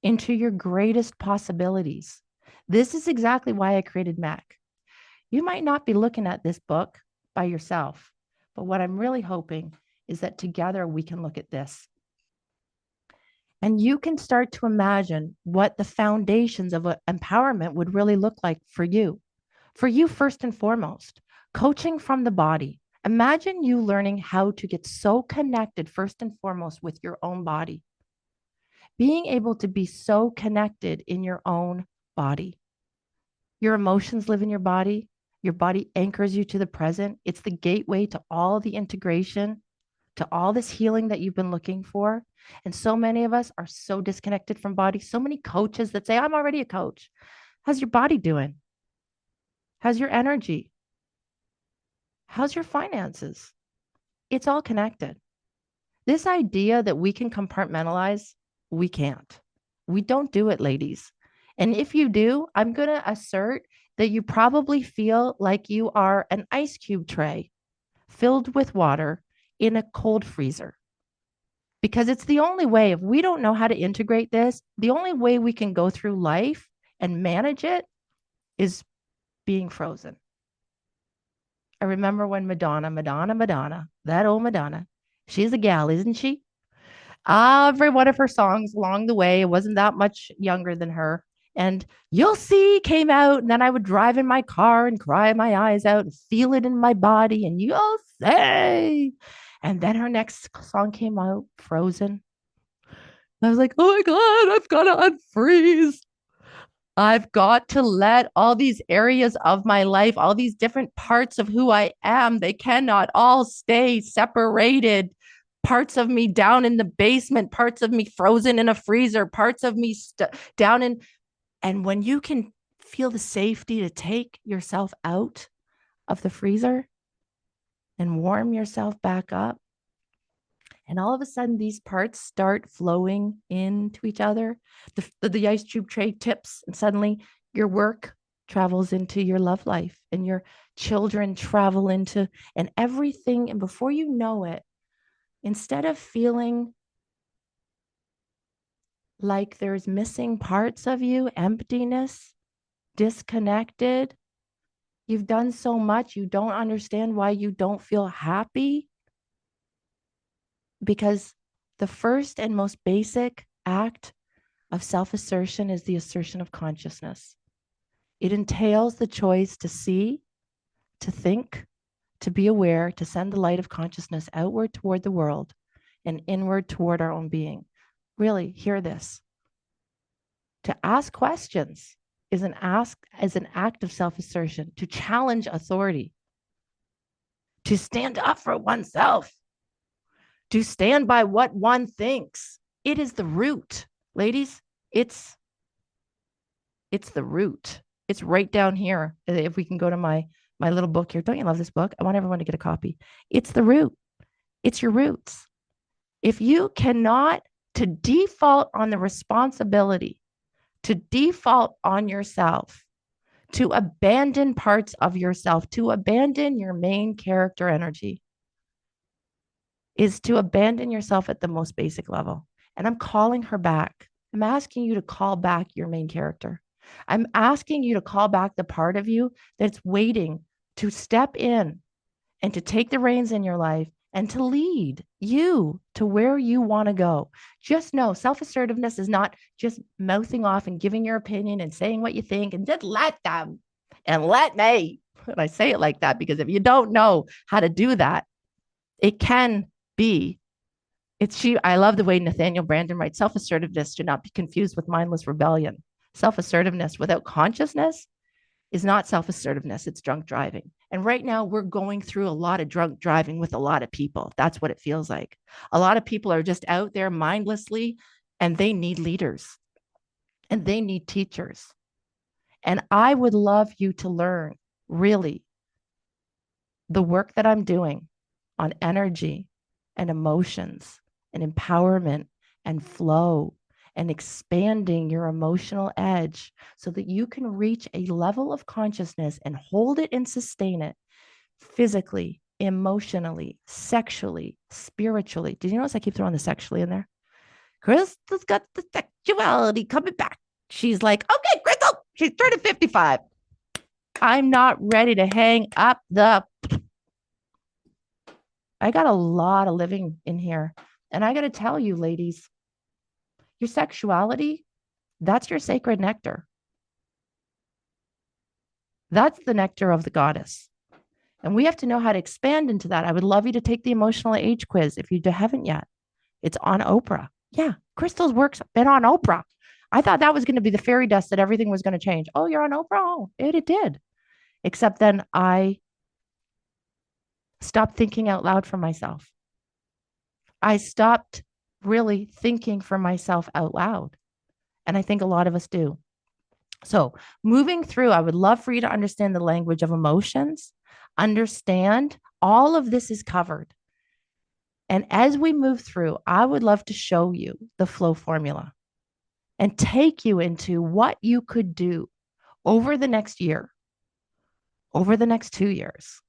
into your greatest possibilities. This is exactly why I created MAC. You might not be looking at this book by yourself, but what I'm really hoping is that together we can look at this. And you can start to imagine what the foundations of empowerment would really look like for you. For you, first and foremost, coaching from the body. Imagine you learning how to get so connected, first and foremost, with your own body. Being able to be so connected in your own body. Your emotions live in your body. Your body anchors you to the present. It's the gateway to all the integration, to all this healing that you've been looking for. And so many of us are so disconnected from body. So many coaches that say, I'm already a coach. How's your body doing? How's your energy? How's your finances? It's all connected. This idea that we can compartmentalize, we can't. We don't do it, ladies. And if you do, I'm going to assert that you probably feel like you are an ice cube tray filled with water in a cold freezer. Because it's the only way, if we don't know how to integrate this, the only way we can go through life and manage it is being frozen. I remember when Madonna, that old Madonna, she's a gal, isn't she? Every one of her songs along the way, it wasn't that much younger than her. And You'll See came out, and then I would drive in my car and cry my eyes out and feel it in my body, and You'll Say. And then her next song came out, Frozen. I was like, oh my God, I've got to unfreeze. I've got to let all these areas of my life, all these different parts of who I am, they cannot all stay separated. Parts of me down in the basement, parts of me frozen in a freezer, parts of me down in. And when you can feel the safety to take yourself out of the freezer and warm yourself back up, and all of a sudden these parts start flowing into each other, the ice tube tray tips, and suddenly your work travels into your love life, and your children travel into, and everything. And before you know it, instead of feeling like there's missing parts of you, emptiness, disconnected, you've done so much, you don't understand why you don't feel happy. Because the first and most basic act of self assertion is the assertion of consciousness. It entails the choice to see, to think, to be aware, to send the light of consciousness outward toward the world and inward toward our own being. Really, hear this. To ask questions is an act of self assertion, to challenge authority, to stand up for oneself, to stand by what one thinks. It is the root, ladies. It's the root. It's right down here. If we can go to my little book here. Don't you love this book? I want everyone to get a copy. It's the root. It's your roots. If you cannot to default on the responsibility, to default on yourself, to abandon parts of yourself, to abandon your main character energy, is to abandon yourself at the most basic level. And I'm calling her back. I'm asking you to call back your main character. I'm asking you to call back the part of you that's waiting to step in and to take the reins in your life and to lead you to where you want to go. Just know self assertiveness is not just mouthing off and giving your opinion and saying what you think and just let them and let me. And I say it like that because if you don't know how to do that, it can be. I love the way Nathaniel Branden writes self assertiveness should not be confused with mindless rebellion. Self assertiveness without consciousness is not self assertiveness, it's drunk driving. And right now, we're going through a lot of drunk driving with a lot of people. That's what it feels like. A lot of people are just out there mindlessly, and they need leaders and they need teachers. And I would love you to learn really the work that I'm doing on energy and emotions and empowerment and flow and expanding your emotional edge so that you can reach a level of consciousness and hold it and sustain it physically, emotionally, sexually, spiritually. Did you notice I keep throwing the sexually in there? Crystal's got the sexuality coming back. She's like, okay, Crystal, she's turning 55. I'm not ready to hang up the. I got a lot of living in here. And I got to tell you, ladies, your sexuality, that's your sacred nectar. That's the nectar of the goddess. And we have to know how to expand into that. I would love you to take the emotional age quiz if you haven't yet. It's on Oprah. Yeah, Crystal's work's been on Oprah. I thought that was going to be the fairy dust that everything was going to change. Oh, you're on Oprah? Oh, it did. Except then I stopped thinking out loud for myself. I stopped really thinking for myself out loud. And I think a lot of us do. So, moving through, I would love for you to understand the language of emotions, understand all of this is covered. And as we move through, I would love to show you the flow formula and take you into what you could do over the next year, over the next 2 years.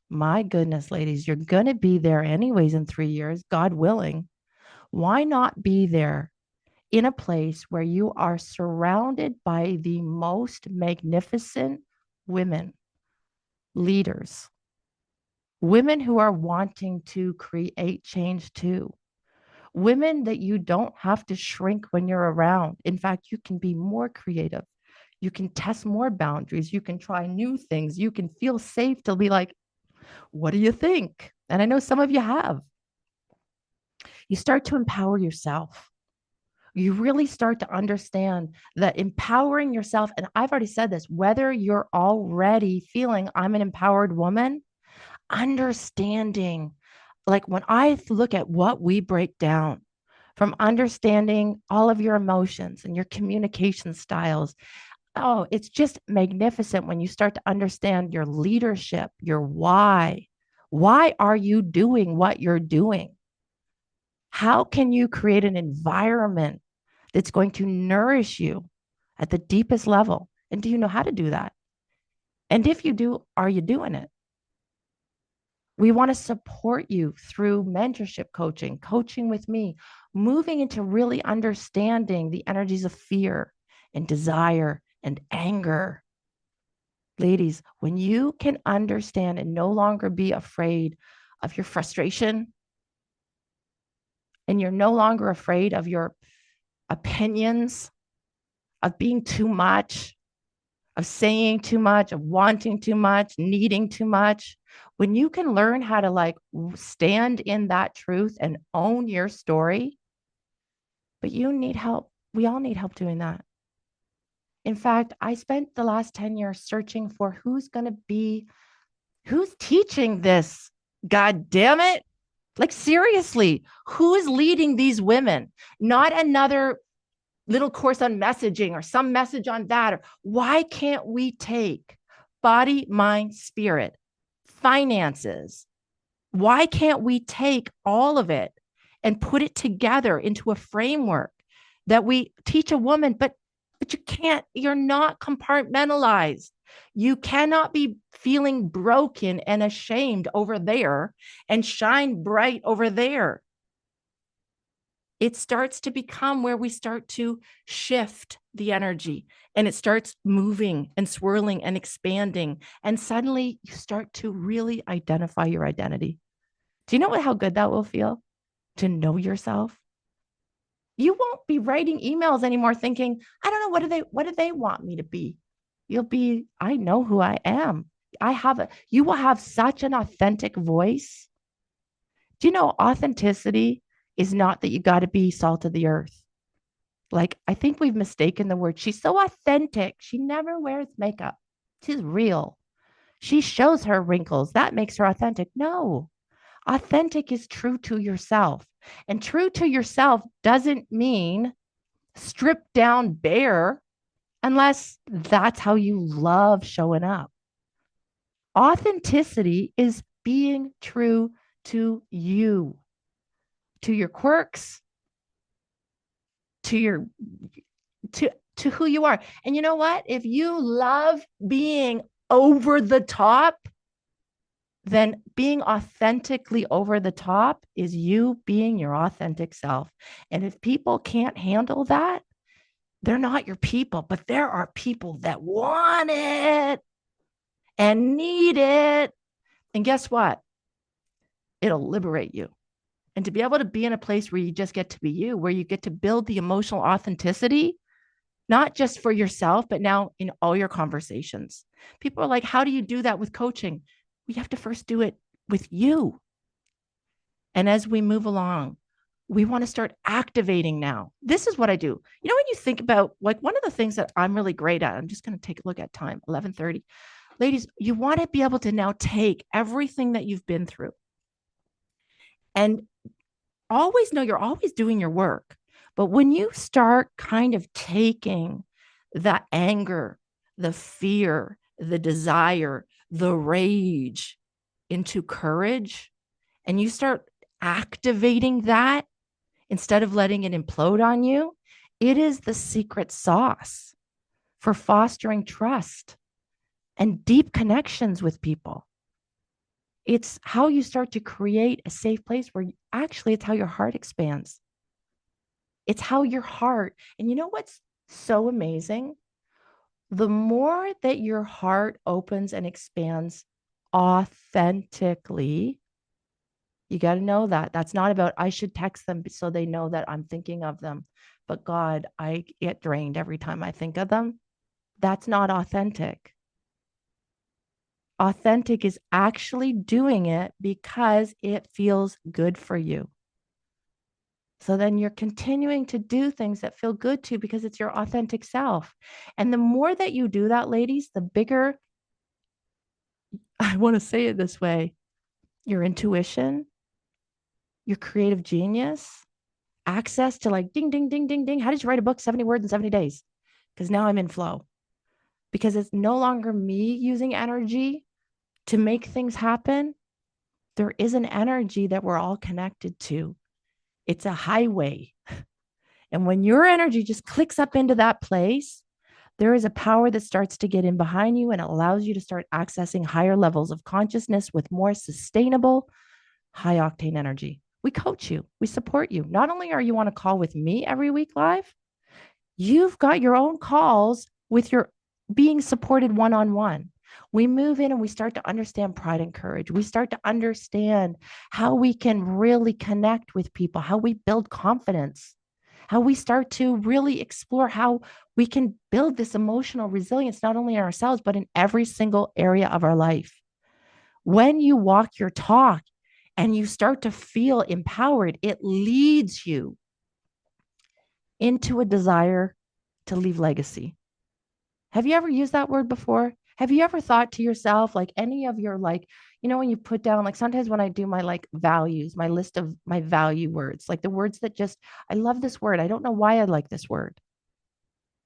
My goodness, ladies, you're going to be there anyways in 3 years, God willing. Why not be there in a place where you are surrounded by the most magnificent women, leaders, women who are wanting to create change too, women that you don't have to shrink when you're around. In fact, you can be more creative. You can test more boundaries. You can try new things. You can feel safe to be like, what do you think? And I know some of you have. You start to empower yourself. You really start to understand that empowering yourself, and I've already said this, whether you're already feeling I'm an empowered woman, understanding, like when I look at what we break down from understanding all of your emotions and your communication styles, oh, it's just magnificent when you start to understand your leadership, your why. Why are you doing what you're doing? How can you create an environment that's going to nourish you at the deepest level? And do you know how to do that? And if you do, are you doing it? We want to support you through mentorship coaching, coaching with me, moving into really understanding the energies of fear and desire and anger. Ladies, when you can understand and no longer be afraid of your frustration, and you're no longer afraid of your opinions, of being too much, of saying too much, of wanting too much, needing too much, when you can learn how to like stand in that truth and own your story, but you need help. We all need help doing that. In fact, I spent the last 10 years searching for who's teaching this. God damn it. Like, seriously, who is leading these women? Not another little course on messaging or some message on that. Or why can't we take body, mind, spirit, finances? Why can't we take all of it and put it together into a framework that we teach a woman, but you can't, you're not compartmentalized. You cannot be feeling broken and ashamed over there and shine bright over there. It starts to become where we start to shift the energy, and it starts moving and swirling and expanding. And suddenly you start to really identify your identity. Do you know how good that will feel to know yourself? You won't be writing emails anymore thinking, I don't know, what do they want me to be? You'll be, I know who I am. You will have such an authentic voice. Do you know authenticity is not that you got to be salt of the earth? Like, I think we've mistaken the word. She's so authentic. She never wears makeup. She's real. She shows her wrinkles. That makes her authentic. No, authentic is true to yourself. And true to yourself doesn't mean stripped down bare unless that's how you love showing up. Authenticity is being true to you, to your quirks, to your to who you are. And you know what? If you love being over the top, then being authentically over the top is you being your authentic self. And if people can't handle that, they're not your people. But there are people that want it and need it. And guess what? It'll liberate you. And to be able to be in a place where you just get to be you, where you get to build the emotional authenticity, not just for yourself, but now in all your conversations. People are like, how do you do that with coaching? We have to first do it with you. And as we move along, we want to start activating now. This is what I do. You know, when you think about, like, one of the things that I'm really great at, I'm just going to take a look at time, 11:30. Ladies, you want to be able to now take everything that you've been through and always know you're always doing your work. But when you start kind of taking the anger, the fear, the desire, the rage into courage, and you start activating that instead of letting it implode on you, it is the secret sauce for fostering trust and deep connections with people. It's how you start to create a safe place where actually it's how your heart expands. It's how your heart, and you know what's so amazing? The more that your heart opens and expands authentically, you got to know that. That's not about, I should text them so they know that I'm thinking of them. But God, I get drained every time I think of them. That's not authentic. Authentic is actually doing it because it feels good for you. So then you're continuing to do things that feel good to you because it's your authentic self. And the more that you do that, ladies, the bigger, I want to say it this way, your intuition, your creative genius, access to, like, ding, ding, ding, ding, ding. How did you write a book 70 words in 70 days? Because now I'm in flow. Because it's no longer me using energy to make things happen. There is an energy that we're all connected to. It's a highway. And when your energy just clicks up into that place, there is a power that starts to get in behind you and it allows you to start accessing higher levels of consciousness with more sustainable, high octane energy. We coach you, we support you. Not only are you on a call with me every week live, you've got your own calls with your being supported one-on-one. We move in and we start to understand pride and courage. We start to understand how we can really connect with people, how we build confidence, how we start to really explore how we can build this emotional resilience, not only in ourselves, but in every single area of our life. When you walk your talk and you start to feel empowered, it leads you into a desire to leave legacy. Have you ever used that word before? Have you ever thought to yourself, like, any of your, like, you know, when you put down, like, sometimes when I do my, like, values, my list of my value words, like the words that just, I love this word. I don't know why I like this word.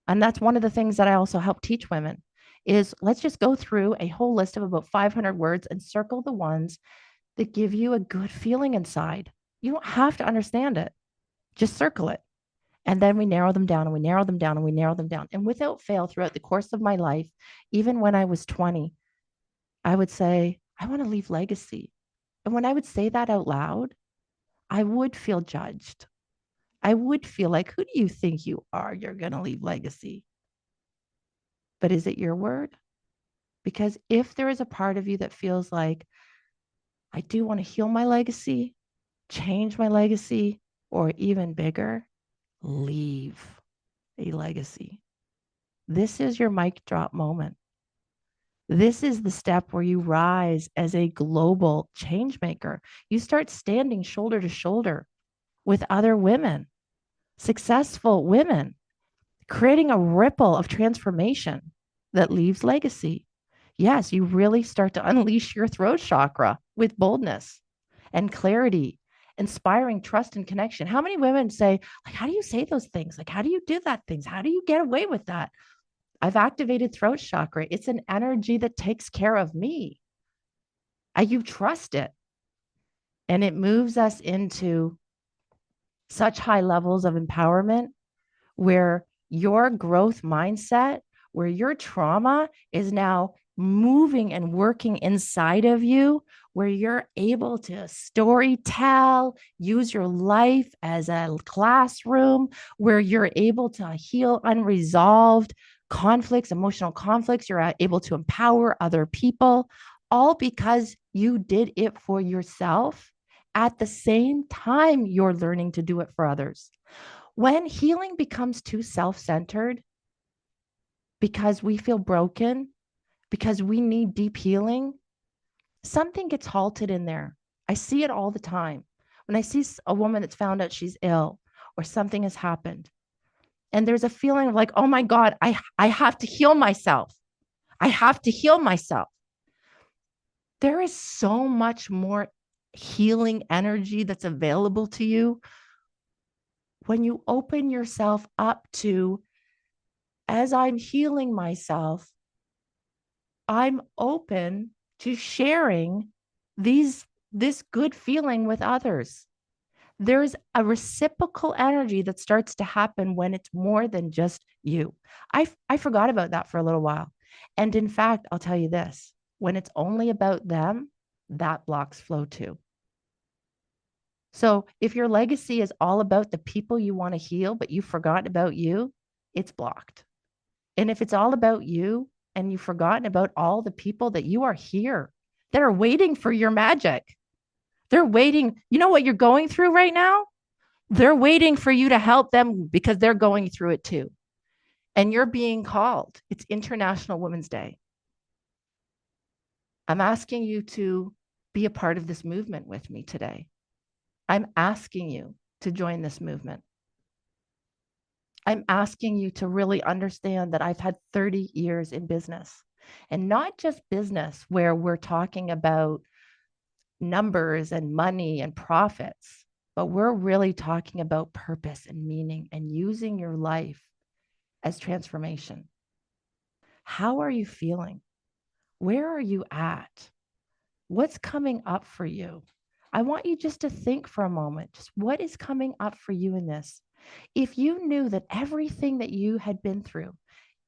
And that's one of the things that I also help teach women is, let's just go through a whole list of about 500 words and circle the ones that give you a good feeling inside. You don't have to understand it. Just circle it. And then we narrow them down and we narrow them down and we narrow them down. And without fail, throughout the course of my life, even when I was 20, I would say, I want to leave legacy. And when I would say that out loud, I would feel judged. I would feel like, who do you think you are? You're going to leave legacy. But is it your word? Because if there is a part of you that feels like, I do want to heal my legacy, change my legacy, or even bigger, leave a legacy. This is your mic drop moment. This is the step where you rise as a global change maker. You start standing shoulder to shoulder with other women, successful women, creating a ripple of transformation that leaves legacy. Yes, you really start to unleash your throat chakra with boldness and clarity, inspiring trust and connection. How many women say, like, how do you say those things? Like, how do you do that things? How do you get away with that? I've activated throat chakra. It's an energy that takes care of me. You trust it. And it moves us into such high levels of empowerment where your growth mindset, where your trauma is now moving and working inside of you, where you're able to story tell, use your life as a classroom, where you're able to heal unresolved conflicts, emotional conflicts, you're able to empower other people, all because you did it for yourself at the same time you're learning to do it for others. When healing becomes too self centered because we feel broken, because we need deep healing, something gets halted in there. I see it all the time. When I see a woman that's found out she's ill or something has happened, and there's a feeling of like, oh my God, I have to heal myself. I have to heal myself. There is so much more healing energy that's available to you when you open yourself up to, as I'm healing myself, I'm open to sharing this good feeling with others. There's a reciprocal energy that starts to happen when it's more than just you. I forgot about that for a little while. And in fact, I'll tell you this, when it's only about them, that blocks flow too. So if your legacy is all about the people you want to heal, but you've forgotten about you, it's blocked. And if it's all about you and you've forgotten about all the people that you are here that are waiting for your magic, they're waiting. You know what you're going through right now? They're waiting for you to help them because they're going through it too. And you're being called. It's International Women's Day. I'm asking you to be a part of this movement with me today. I'm asking you to join this movement. I'm asking you to really understand that I've had 30 years in business, and not just business where we're talking about numbers and money and profits, but we're really talking about purpose and meaning and using your life as transformation. How are you feeling? Where are you at? What's coming up for you? I want you just to think for a moment, just what is coming up for you in this? If you knew that everything that you had been through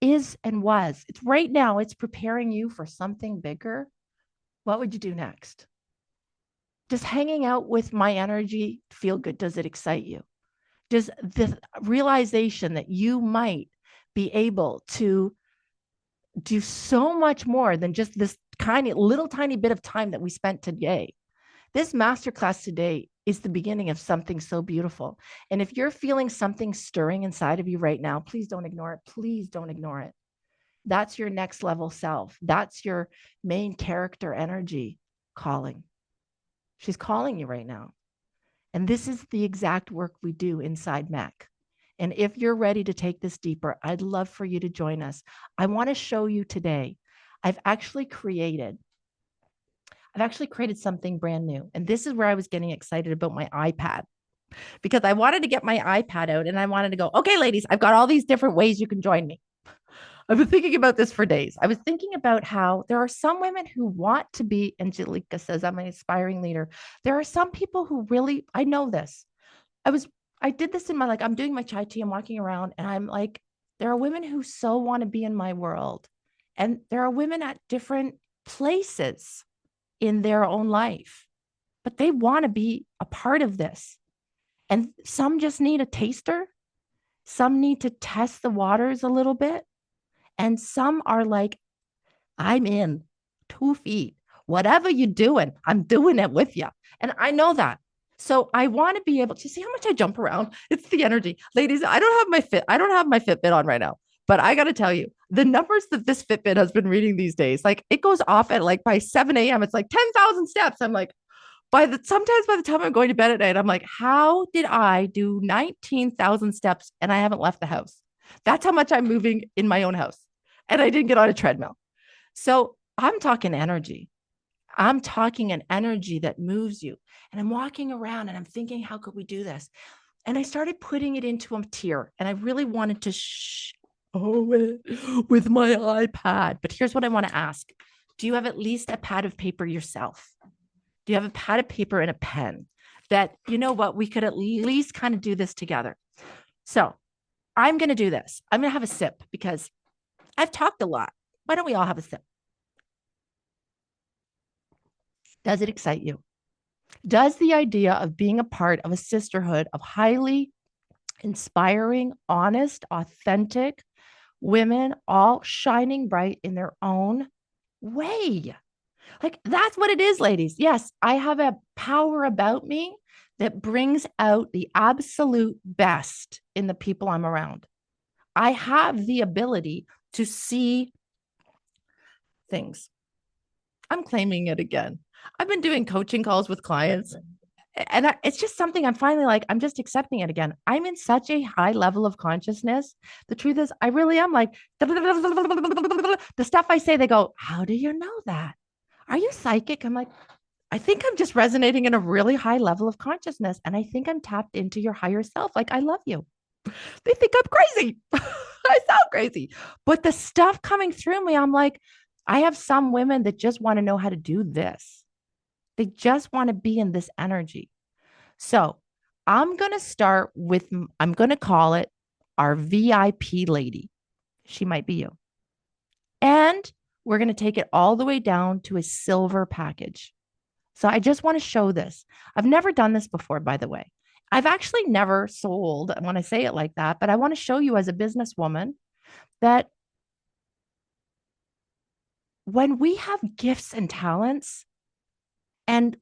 is and was, it's right now, it's preparing you for something bigger, what would you do next? Does hanging out with my energy feel good? Does it excite you? Does the realization that you might be able to do so much more than just this tiny bit of time that we spent today? This masterclass today is the beginning of something so beautiful. And if you're feeling something stirring inside of you right now, please don't ignore it. Please don't ignore it. That's your next level self. That's your main character energy calling. She's calling you right now. And this is the exact work we do inside MEC. And if you're ready to take this deeper, I'd love for you to join us. I want to show you today. I've actually created something brand new. And this is where I was getting excited about my iPad, because I wanted to get my iPad out and I wanted to go, okay, ladies, I've got all these different ways you can join me. I've been thinking about this for days. I was thinking about how there are some women who want to be, Angelica says, I'm an inspiring leader. There are some people who really, I know this. I was, I did this in my, like, I'm doing my chai tea, I'm walking around and I'm like, there are women who so want to be in my world. And there are women at different places in their own life, but they want to be a part of this. And some just need a taster. Some need to test the waters a little bit. And some are like, I'm in 2 feet. Whatever you're doing, I'm doing it with you. And I know that. So I want to be able to see how much I jump around. It's the energy. Ladies, I don't have my Fitbit on right now. But I got to tell you, the numbers that this Fitbit has been reading these days, like it goes off at like by 7 a.m. It's like 10,000 steps. I'm like, sometimes by the time I'm going to bed at night, I'm like, how did I do 19,000 steps and I haven't left the house? That's how much I'm moving in my own house. And I didn't get on a treadmill. So I'm talking energy. I'm talking an energy that moves you. And I'm walking around and I'm thinking, how could we do this? And I started putting it into a tier. And I really wanted to with my iPad. But here's what I want to ask. Do you have at least a pad of paper yourself? Do you have a pad of paper and a pen that, you know what, we could at least kind of do this together? So I'm going to do this. I'm going to have a sip because I've talked a lot. Why don't we all have a sip? Does it excite you? Does the idea of being a part of a sisterhood of highly inspiring, honest, authentic women, all shining bright in their own way? Like, that's what it is, ladies. Yes, I have a power about me that brings out the absolute best in the people I'm around. I have the ability to see things. I'm claiming it again. I've been doing coaching calls with clients, and it's just something I'm finally like, I'm just accepting it again. I'm in such a high level of consciousness. The truth is, I really am like, the stuff I say, they go, how do you know that? Are you psychic? I'm like, I think I'm just resonating in a really high level of consciousness. And I think I'm tapped into your higher self. Like, I love you. They think I'm crazy. I sound crazy. But the stuff coming through me, I'm like, I have some women that just want to know how to do this. They just want to be in this energy. So I'm going to start with, I'm going to call it our VIP lady. She might be you. And we're going to take it all the way down to a silver package. So I just want to show this. I've never done this before, by the way. I've actually never sold when I say it like that, but I want to show you as a businesswoman that when we have gifts and talents and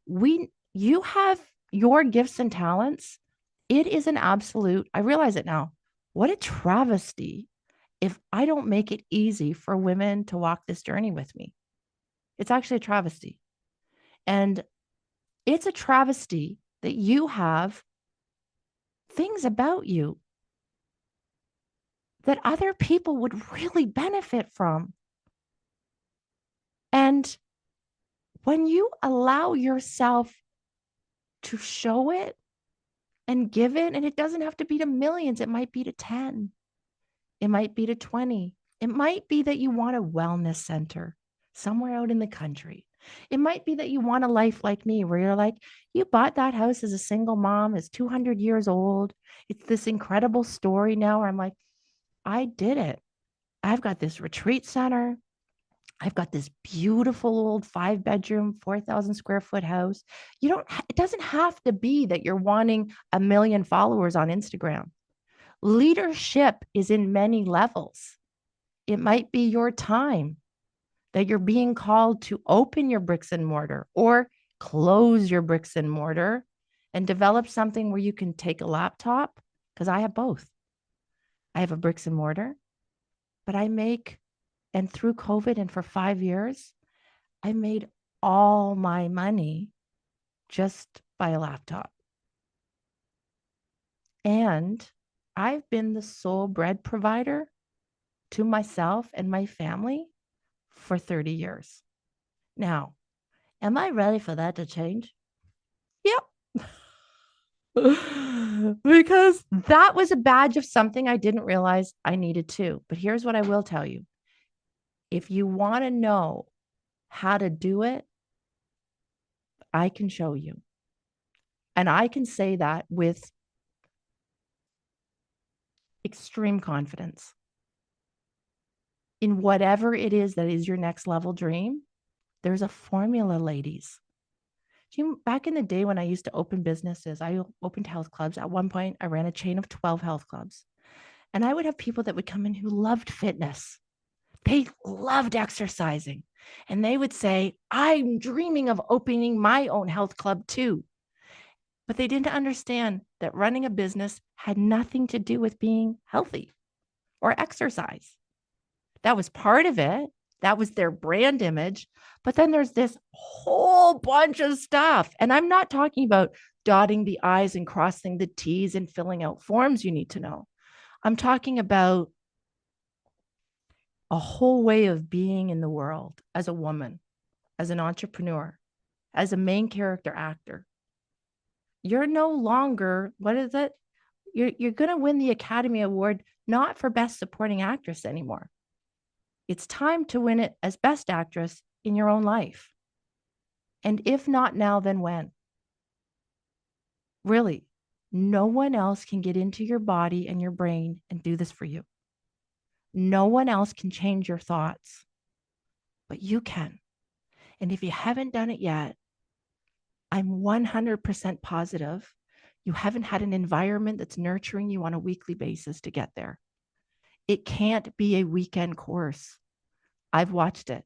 you have your gifts and talents, it is an absolute, I realize it now. What a travesty if I don't make it easy for women to walk this journey with me. It's actually a travesty. And it's a travesty that you have things about you that other people would really benefit from. And when you allow yourself to show it and give it, and it doesn't have to be to millions, it might be to 10, it might be to 20, it might be that you want a wellness center somewhere out in the country. It might be that you want a life like me where you're like, you bought that house as a single mom, it's 200 years old. It's this incredible story now where I'm like, I did it. I've got this retreat center. I've got this beautiful old 5-bedroom, 4,000 square foot house. It doesn't have to be that you're wanting a million followers on Instagram. Leadership is in many levels. It might be your time that you're being called to open your bricks and mortar or close your bricks and mortar and develop something where you can take a laptop, because I have both. I have a bricks and mortar, but and through COVID and for 5 years, I made all my money just by a laptop. And I've been the sole bread provider to myself and my family for 30 years. Now, am I ready for that to change? Yep. Because that was a badge of something I didn't realize I needed to. But here's what I will tell you. If you want to know how to do it, I can show you. And I can say that with extreme confidence. In whatever it is that is your next level dream, there's a formula, ladies. Back in the day when I used to open businesses, I opened health clubs. At one point, I ran a chain of 12 health clubs. And I would have people that would come in who loved fitness. They loved exercising. And they would say, I'm dreaming of opening my own health club too. But they didn't understand that running a business had nothing to do with being healthy or exercise. That was part of it. That was their brand image. But then there's this whole bunch of stuff. And I'm not talking about dotting the I's and crossing the T's and filling out forms you need to know. I'm talking about a whole way of being in the world as a woman, as an entrepreneur, as a main character actor. You're no longer, what is it? You're going to win the Academy Award not for Best Supporting Actress anymore. It's time to win it as Best Actress in your own life. And if not now, then when? Really, no one else can get into your body and your brain and do this for you. No one else can change your thoughts, but you can. And if you haven't done it yet, I'm 100% positive you haven't had an environment that's nurturing you on a weekly basis to get there. It can't be a weekend course. I've watched it.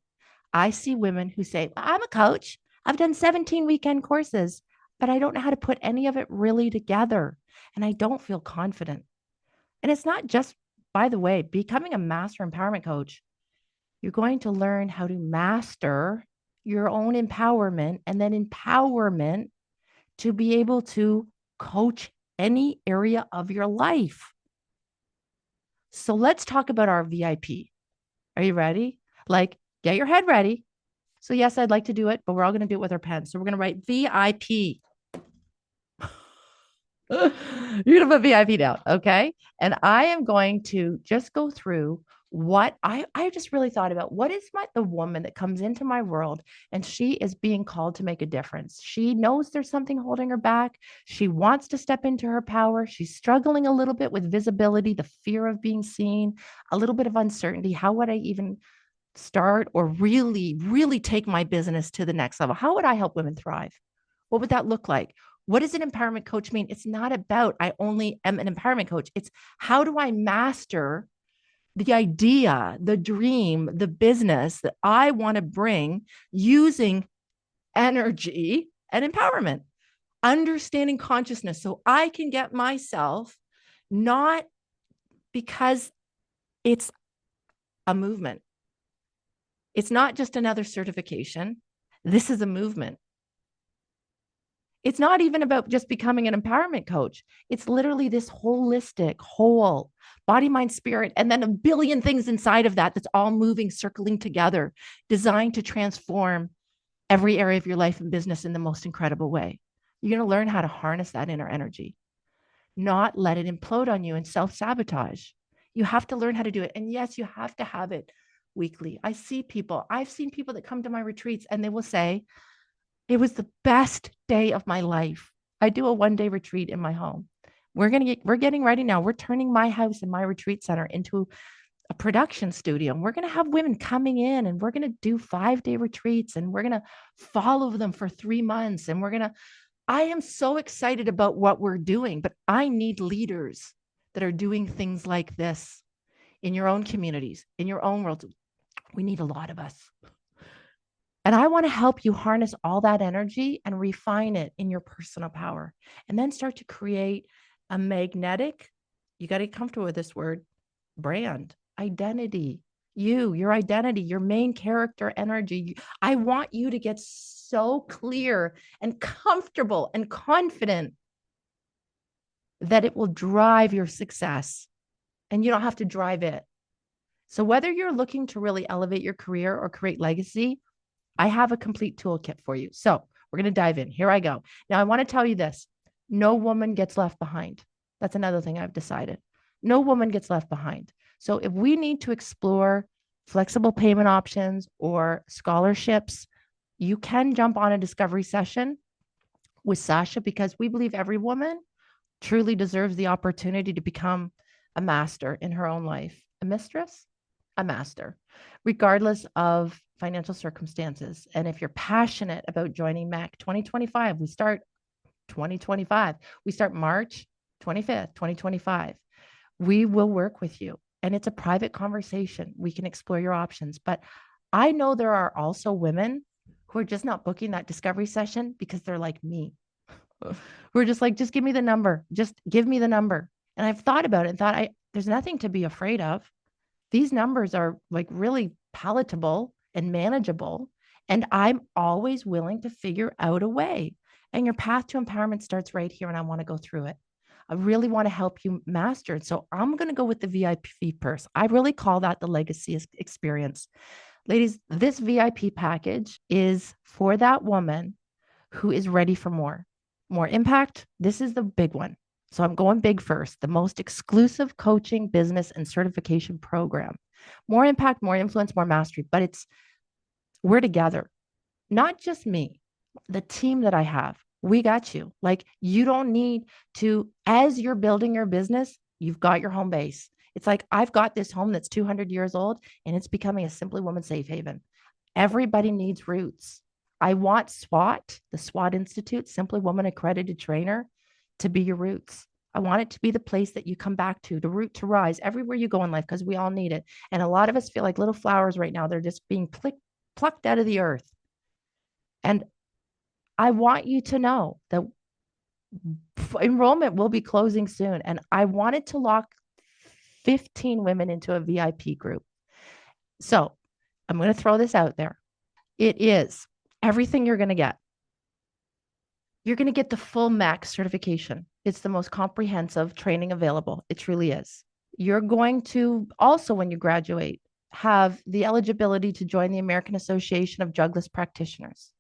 I see women who say, I'm a coach. I've done 17 weekend courses, but I don't know how to put any of it really together. And I don't feel confident. And it's not just, by the way, becoming a master empowerment coach. You're going to learn how to master your own empowerment and then empowerment to be able to coach any area of your life. So let's talk about our VIP. Are you ready? Like, get your head ready. So yes, I'd like to do it, but we're all going to do it with our pens. So we're going to write VIP. You're going to put VIP down. Okay. And I am going to just go through what I just really thought about. What is the woman that comes into my world and she is being called to make a difference? She knows there's something holding her back. She wants to step into her power. She's struggling a little bit with visibility, the fear of being seen, a little bit of uncertainty. How would I even start or really, really take my business to the next level? How would I help women thrive? What would that look like? What does an empowerment coach mean? It's not about I only am an empowerment coach. It's how do I master the idea, the dream, the business that I want to bring using energy and empowerment, understanding consciousness so I can get myself not because it's a movement. It's not just another certification. This is a movement. It's not even about just becoming an empowerment coach. It's literally this holistic, whole body, mind, spirit, and then a billion things inside of that that's all moving, circling together, designed to transform every area of your life and business in the most incredible way. You're going to learn how to harness that inner energy, not let it implode on you and self-sabotage. You have to learn how to do it. And yes, you have to have it weekly. I've seen people that come to my retreats and they will say, it was the best day of my life. I do a 1-day retreat in my home. We're getting ready now. We're turning my house and my retreat center into a production studio. And we're going to have women coming in and we're going to do 5-day retreats and we're going to follow them for 3 months. And I am so excited about what we're doing, but I need leaders that are doing things like this in your own communities, in your own world. We need a lot of us. And I want to help you harness all that energy and refine it in your personal power and then start to create a magnetic, you got to get comfortable with this word, brand, identity, your identity, your main character energy. I want you to get so clear and comfortable and confident that it will drive your success and you don't have to drive it. So whether you're looking to really elevate your career or create legacy, I have a complete toolkit for you. So we're going to dive in. Here I go. Now, I want to tell you this. No woman gets left behind. That's another thing I've decided. No woman gets left behind. So if we need to explore flexible payment options, or scholarships, you can jump on a discovery session with Sasha because we believe every woman truly deserves the opportunity to become a master in her own life, a mistress, a master, regardless of financial circumstances. And if you're passionate about joining MEC 2025, we start 2025, we start March 25th, 2025. We will work with you. And it's a private conversation. We can explore your options. But I know there are also women who are just not booking that discovery session because they're like me. We're just like, just give me the number. Just give me the number. And I've thought about it and thought, there's nothing to be afraid of. These numbers are like really palatable and manageable. And I'm always willing to figure out a way. And your path to empowerment starts right here. And I want to go through it. I really want to help you master it. So I'm going to go with the VIP purse. I really call that the legacy experience. Ladies, this VIP package is for that woman who is ready for more impact. This is the big one. So I'm going big first, the most exclusive coaching, business, and certification program. More impact, more influence, more mastery, but we're together, not just me, the team that I have. We got you. Like, you don't need to, as you're building your business, you've got your home base. It's like, I've got this home that's 200 years old and it's becoming a Simply Woman safe haven. Everybody needs roots. I want SWAT, the SWAT Institute, Simply Woman Accredited Trainer, to be your roots. I want it to be the place that you come back to root to rise everywhere you go in life, because we all need it. And a lot of us feel like little flowers right now. They're just being plucked out of the earth. And I want you to know that enrollment will be closing soon. And I wanted to lock 15 women into a VIP group. So I'm going to throw this out there. It is everything you're going to get. You're going to get the full MAX certification. It's the most comprehensive training available. It truly is. You're going to also, when you graduate, have the eligibility to join the American Association of Drugless Practitioners.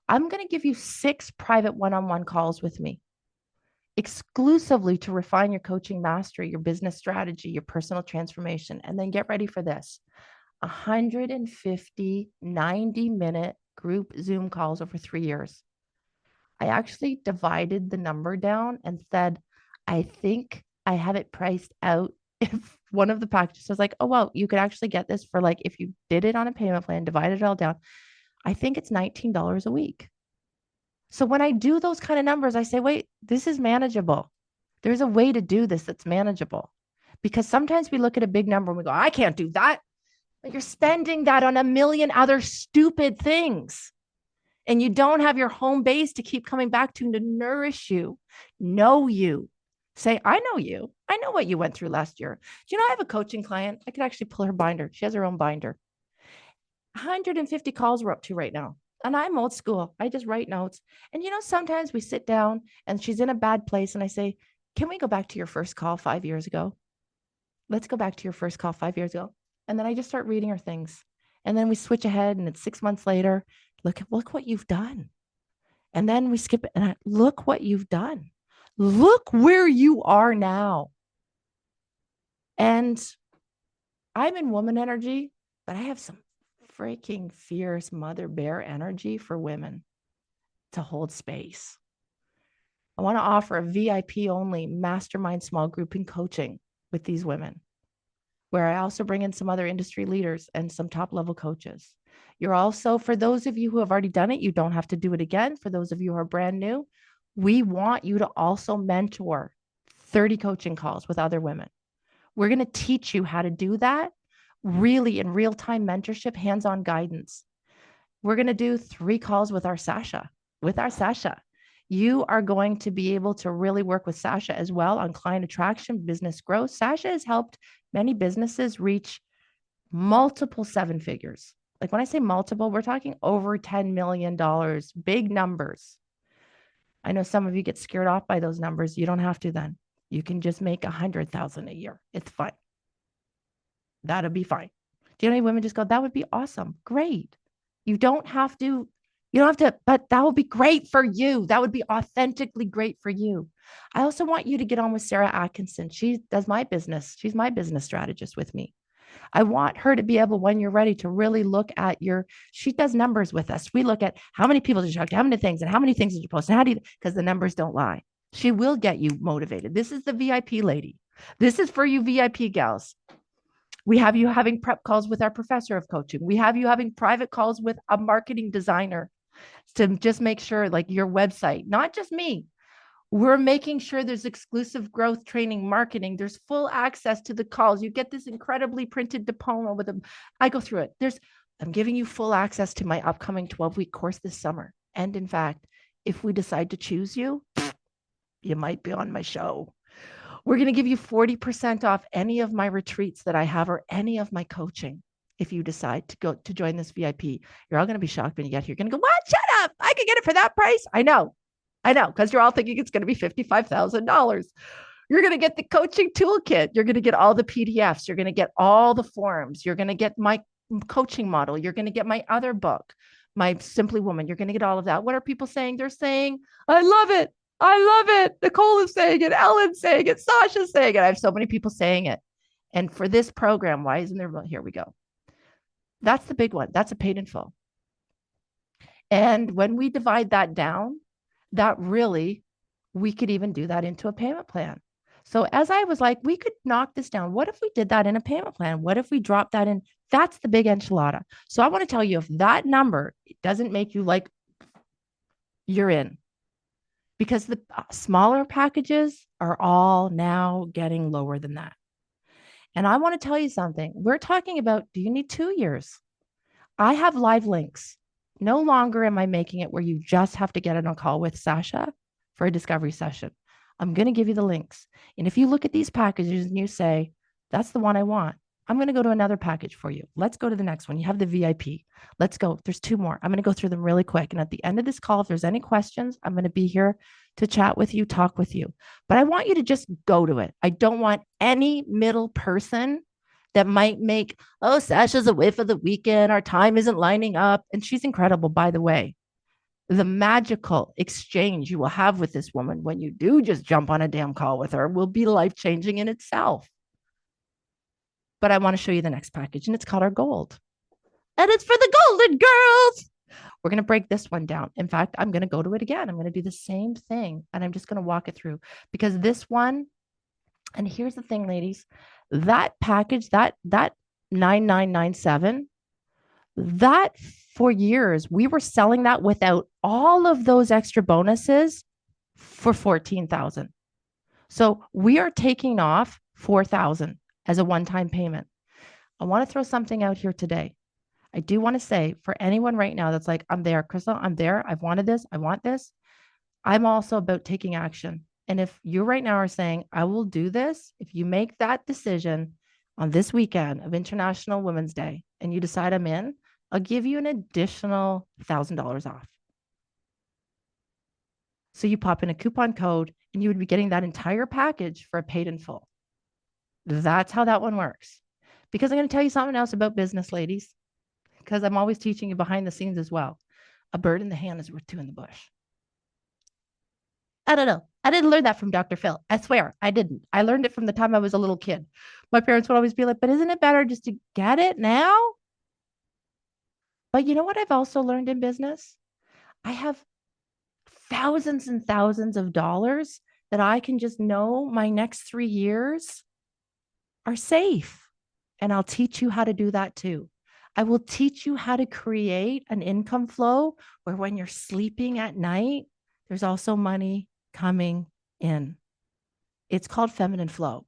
I'm going to give you 6 private one-on-one calls with me exclusively to refine your coaching mastery, your business strategy, your personal transformation. And then get ready for this. 150 90-minute group Zoom calls over 3 years. I actually divided the number down and said, I think I have it priced out. If one of the packages was like, oh, well, you could actually get this for, like, if you did it on a payment plan, divided it all down, I think it's $19 a week. So when I do those kind of numbers, I say, wait, this is manageable. There's a way to do this that's manageable. Because sometimes we look at a big number and we go, I can't do that. But you're spending that on a million other stupid things. And you don't have your home base to keep coming back to nourish you, know you. Say, I know you. I know what you went through last year. Do you know I have a coaching client? I could actually pull her binder. She has her own binder. 150 calls we're up to right now. And I'm old school. I just write notes. And sometimes we sit down and she's in a bad place. And I say, can we go back to your first call 5 years ago? Let's go back to your first call 5 years ago. And then I just start reading her things. And then we switch ahead and it's 6 months later. Look what you've done. And then we skip it. And look what you've done. Look where you are now. And I'm in woman energy, but I have some freaking fierce mother bear energy for women to hold space. I want to offer a VIP only mastermind small group in coaching with these women, where I also bring in some other industry leaders and some top level coaches. You're also, for those of you who have already done it, you don't have to do it again. For those of you who are brand new, we want you to also mentor 30 coaching calls with other women. We're going to teach you how to do that really in real-time mentorship, hands-on guidance. We're going to do 3 calls with our Sasha. You are going to be able to really work with Sasha as well on client attraction, business growth. Sasha has helped many businesses reach multiple 7 figures. Like, when I say multiple, we're talking over $10 million, big numbers. I know some of you get scared off by those numbers. You don't have to then. You can just make 100,000 a year. It's fine. That'll be fine. Do you know any women just go, that would be awesome. Great. You don't have to, but that would be great for you. That would be authentically great for you. I also want you to get on with Sarah Atkinson. She does my business. She's my business strategist with me. I want her to be able, when you're ready, to really look at she does numbers with us. We look at how many people did you talk to, how many things, and how many things did you post, and how do you, because the numbers don't lie. She will get you motivated. This is the VIP lady. This is for you VIP gals. We have you having prep calls with our professor of coaching. We have you having private calls with a marketing designer to just make sure, like, your website, not just me. We're making sure there's exclusive growth training, marketing. There's full access to the calls. You get this incredibly printed diploma with them. I go through it. I'm giving you full access to my upcoming 12-week course this summer. And in fact, if we decide to choose you, you might be on my show. We're going to give you 40% off any of my retreats that I have or any of my coaching. If you decide to join this VIP, you're all going to be shocked when you get here. You're going to go, what? Shut up. I could get it for that price. I know, because you're all thinking it's going to be $55,000. You're going to get the coaching toolkit. You're going to get all the PDFs. You're going to get all the forms. You're going to get my coaching model. You're going to get my other book, my Simply Woman. You're going to get all of that. What are people saying? They're saying, I love it. I love it. Nicole is saying it. Ellen's saying it. Sasha's saying it. I have so many people saying it. And for this program, why isn't there? Here we go. That's the big one. That's a paid in full. And when we divide that down, that really, we could even do that into a payment plan. So as I was like, we could knock this down. What if we did that in a payment plan? What if we dropped that in? That's the big enchilada. So I want to tell you, if that number doesn't make you like, you're in. Because the smaller packages are all now getting lower than that. And I want to tell you something. We're talking about, do you need 2 years? I have live links. No longer am I making it where you just have to get on a call with Sasha for a discovery session. I'm going to give you the links. And if you look at these packages and you say, that's the one I want, I'm going to go to another package for you. Let's go to the next one. You have the VIP. Let's go. There's 2 more. I'm going to go through them really quick. And at the end of this call, if there's any questions, I'm going to be here to chat with you, talk with you. But I want you to just go to it. I don't want any middle person that might make, oh, Sasha's away for the weekend. Our time isn't lining up. And she's incredible, by the way. The magical exchange you will have with this woman when you do just jump on a damn call with her will be life-changing in itself. But I want to show you the next package, and it's called our gold. And it's for the golden girls. We're going to break this one down. In fact, I'm going to go to it again. I'm going to do the same thing, and I'm just going to walk it through, because this one, and here's the thing, ladies, that package, that 9997, that for years, we were selling that without all of those extra bonuses for 14,000. So we are taking off 4,000 as a one-time payment. I want to throw something out here today. I do want to say, for anyone right now that's like, I'm there, Crystal, I'm there. I've wanted this. I want this. I'm also about taking action. And if you right now are saying, I will do this, if you make that decision on this weekend of International Women's Day and you decide I'm in, I'll give you an additional $1,000 off. So you pop in a coupon code and you would be getting that entire package for a paid in full. That's how that one works. Because I'm going to tell you something else about business, ladies, because I'm always teaching you behind the scenes as well. A bird in the hand is worth 2 in the bush. I don't know. I didn't learn that from Dr. Phil. I swear I didn't. I learned it from the time I was a little kid. My parents would always be like, but isn't it better just to get it now? But you know what I've also learned in business? I have thousands and thousands of dollars that I can just know my next 3 years are safe. And I'll teach you how to do that too. I will teach you how to create an income flow where when you're sleeping at night, there's also money coming in. It's called feminine flow.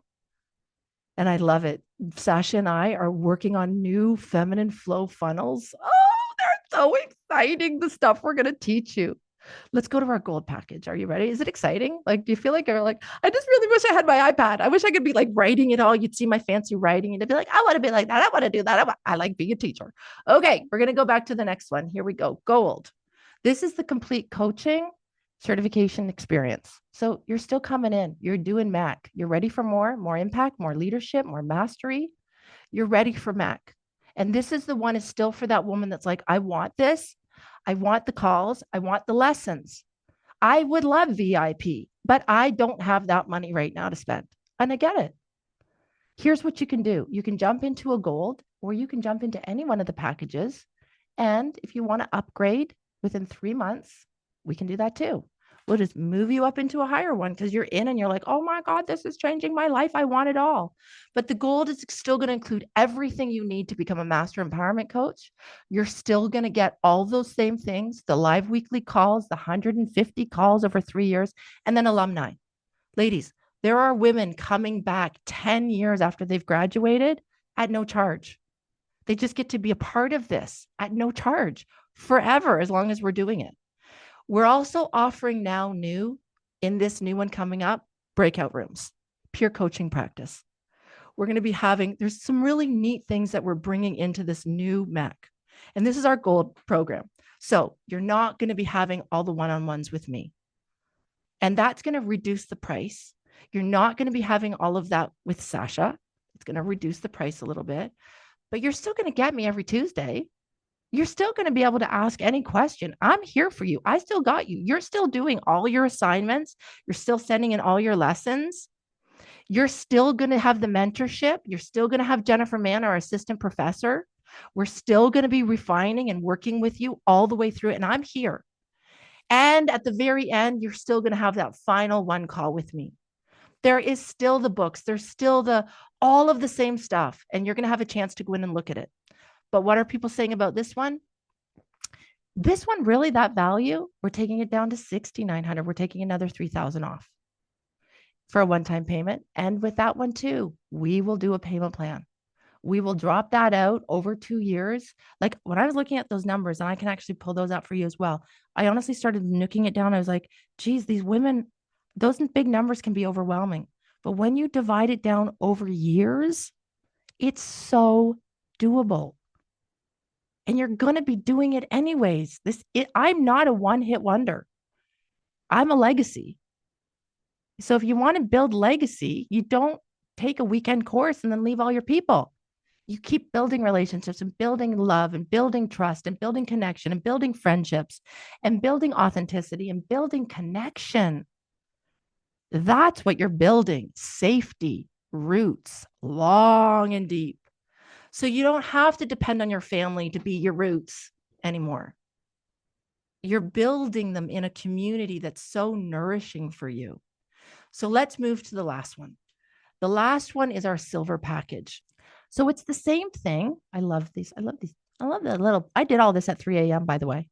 And I love it. Sasha and I are working on new feminine flow funnels. Oh, they're so exciting. The stuff we're going to teach you. Let's go to our gold package. Are you ready? Is it exciting? Like, do you feel like you're like, I just really wish I had my iPad. I wish I could be like writing it all. You'd see my fancy writing and it'd be like, I want to be like that. I want to do that. I like being a teacher. Okay. We're going to go back to the next one. Here we go. Gold. This is the complete coaching certification experience. So you're still coming in. You're doing MAC. You're ready for more impact, more leadership, more mastery. You're ready for MAC. And this is the one is still for that woman that's like, I want this. I want the calls. I want the lessons. I would love VIP, but I don't have that money right now to spend. And I get it. Here's what you can do. You can jump into a gold or you can jump into any one of the packages. And if you want to upgrade within 3 months, we can do that too. We'll just move you up into a higher one because you're in and you're like, oh my God, this is changing my life. I want it all. But the gold is still going to include everything you need to become a master empowerment coach. You're still going to get all those same things, the live weekly calls, the 150 calls over 3 years, and then alumni. Ladies, there are women coming back 10 years after they've graduated at no charge. They just get to be a part of this at no charge forever, as long as we're doing it. We're also offering now in this new one coming up, breakout rooms, peer coaching practice. We're going to be there's some really neat things that we're bringing into this new MEC. And this is our gold program. So you're not going to be having all the one-on-ones with me. And that's going to reduce the price. You're not going to be having all of that with Sasha. It's going to reduce the price a little bit, but you're still going to get me every Tuesday. You're still going to be able to ask any question. I'm here for you. I still got you. You're still doing all your assignments. You're still sending in all your lessons. You're still going to have the mentorship. You're still going to have Jennifer Mann, our assistant professor. We're still going to be refining and working with you all the way through. And I'm here. And at the very end, you're still going to have that final one call with me. There is still the books. There's still all of the same stuff. And you're going to have a chance to go in and look at it. But what are people saying about this one? This one, really, that value, we're taking it down to $6,900. We're taking another $3,000 off for a one-time payment. And with that one too, we will do a payment plan. We will drop that out over 2 years. Like when I was looking at those numbers, and I can actually pull those out for you as well, I honestly started nooking it down. I was like, geez, these women, those big numbers can be overwhelming. But when you divide it down over years, it's so doable. And you're going to be doing it anyways. I'm not a one-hit wonder. I'm a legacy. So if you want to build legacy, you don't take a weekend course and then leave all your people. You keep building relationships and building love and building trust and building connection and building friendships and building authenticity and building connection. That's what you're building. Safety, roots, long and deep. So you don't have to depend on your family to be your roots anymore. You're building them in a community that's so nourishing for you. So let's move to the last one. The last one is our silver package. So it's the same thing. I love these. I love that little, I did all this at 3 a.m., by the way.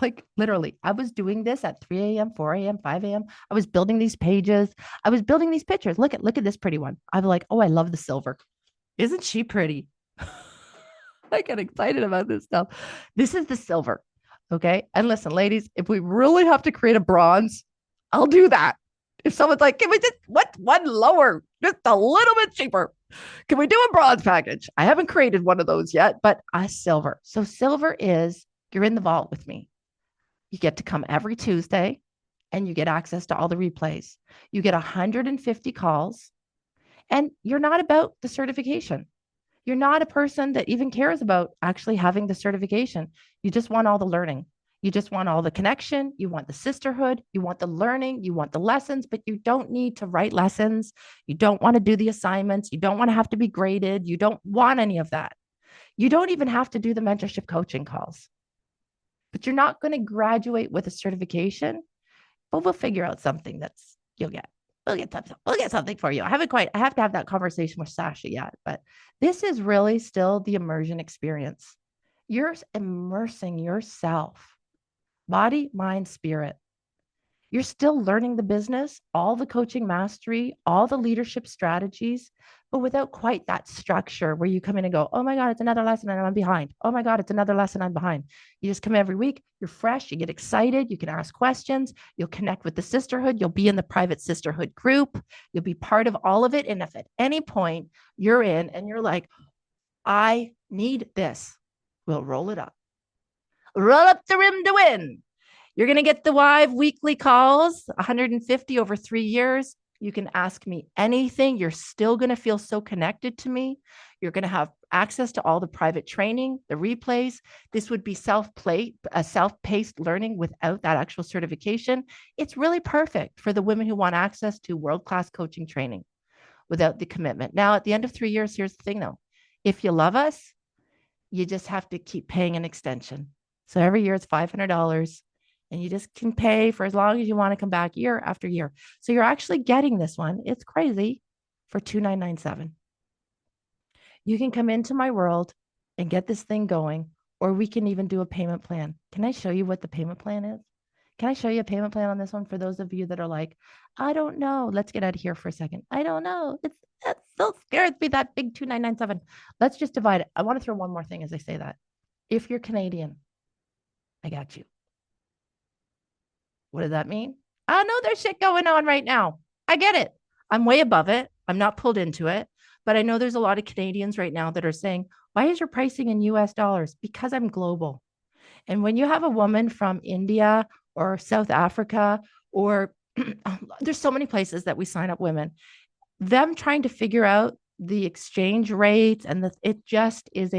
Like literally, I was doing this at 3 a.m., 4 a.m., 5 a.m. I was building these pages. I was building these pictures. Look at this pretty one. I'm like, oh, I love the silver. Isn't she pretty? I get excited about this stuff. This is the silver. Okay. And listen, ladies, if we really have to create a bronze, I'll do that. If someone's like, can we just, one lower, just a little bit cheaper? Can we do a bronze package? I haven't created one of those yet, but a silver. So silver is, you're in the vault with me. You get to come every Tuesday and you get access to all the replays. You get 150 calls and you're not about the certification. You're not a person that even cares about actually having the certification. You just want all the learning. You just want all the connection. You want the sisterhood. You want the learning. You want the lessons, but you don't need to write lessons. You don't want to do the assignments. You don't want to have to be graded. You don't want any of that. You don't even have to do the mentorship coaching calls. But you're not going to graduate with a certification, but we'll figure out something you'll get. We'll get something for you. I have to have that conversation with Sasha yet, but this is really still the immersion experience. You're immersing yourself, body, mind, spirit. You're still learning the business, all the coaching mastery, all the leadership strategies, but without quite that structure where you come in and go, oh my God, it's another lesson and I'm behind. Oh my God, it's another lesson I'm behind. You just come every week, you're fresh, you get excited, you can ask questions, you'll connect with the sisterhood, you'll be in the private sisterhood group, you'll be part of all of it. And if at any point you're in and you're like, I need this, we'll roll it up. Roll up the rim to win. You're going to get the live weekly calls, 150 over 3 years. You can ask me anything. You're still going to feel so connected to me. You're going to have access to all the private training, the replays. This would be self-paced learning without that actual certification. It's really perfect for the women who want access to world-class coaching training. without the commitment. Now, at the end of 3 years, here's the thing though. If you love us, you just have to keep paying an extension. So every year it's $500 and you just can pay for as long as you want to come back year after year. So you're actually getting this one. It's crazy for $2,997. You can come into my world and get this thing going, or we can even do a payment plan. Can I show you what the payment plan is? Can I show you a payment plan on this one for those of you that are like, I don't know. Let's get out of here for a second. I don't know. That so scares me, that big 2,997. Let's just divide it. I want to throw one more thing as I say that. If you're Canadian, I got you. What does that mean? I know there's shit going on right now. I get it. I'm way above it. I'm not pulled into it. But I know there's a lot of Canadians right now that are saying, why is your pricing in US dollars? Because I'm global. And when you have a woman from India or South Africa, or there's so many places that we sign up women, them trying to figure out the exchange rates and it just is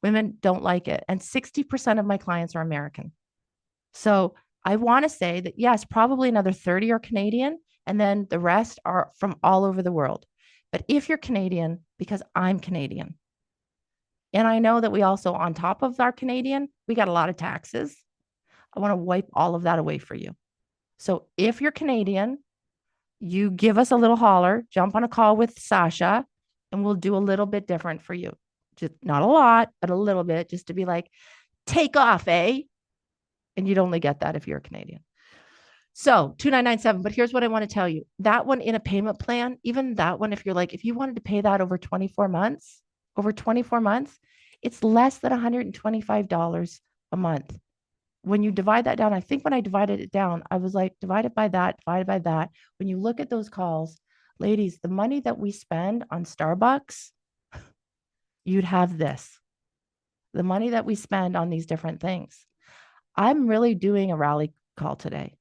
women don't like it. And 60% of my clients are American. So I want to say that, yes, probably another 30 are Canadian, and then the rest are from all over the world. But if you're Canadian, because I'm Canadian, and I know that we also, on top of our Canadian, we got a lot of taxes. I want to wipe all of that away for you. So if you're Canadian, you give us a little holler, jump on a call with Sasha, and we'll do a little bit different for you. Just not a lot, but a little bit, just to be like, take off, eh? And you'd only get that if you're a Canadian. So 2,997. But here's what I want to tell you. That one in a payment plan, even that one, if you're like, if you wanted to pay that over 24 months, it's less than $125 a month. When you divide that down, I think when I divided it down, I was like, divided by that. When you look at those calls, ladies, the money that we spend on Starbucks, you'd have this. The money that we spend on these different things. I'm really doing a rally call today.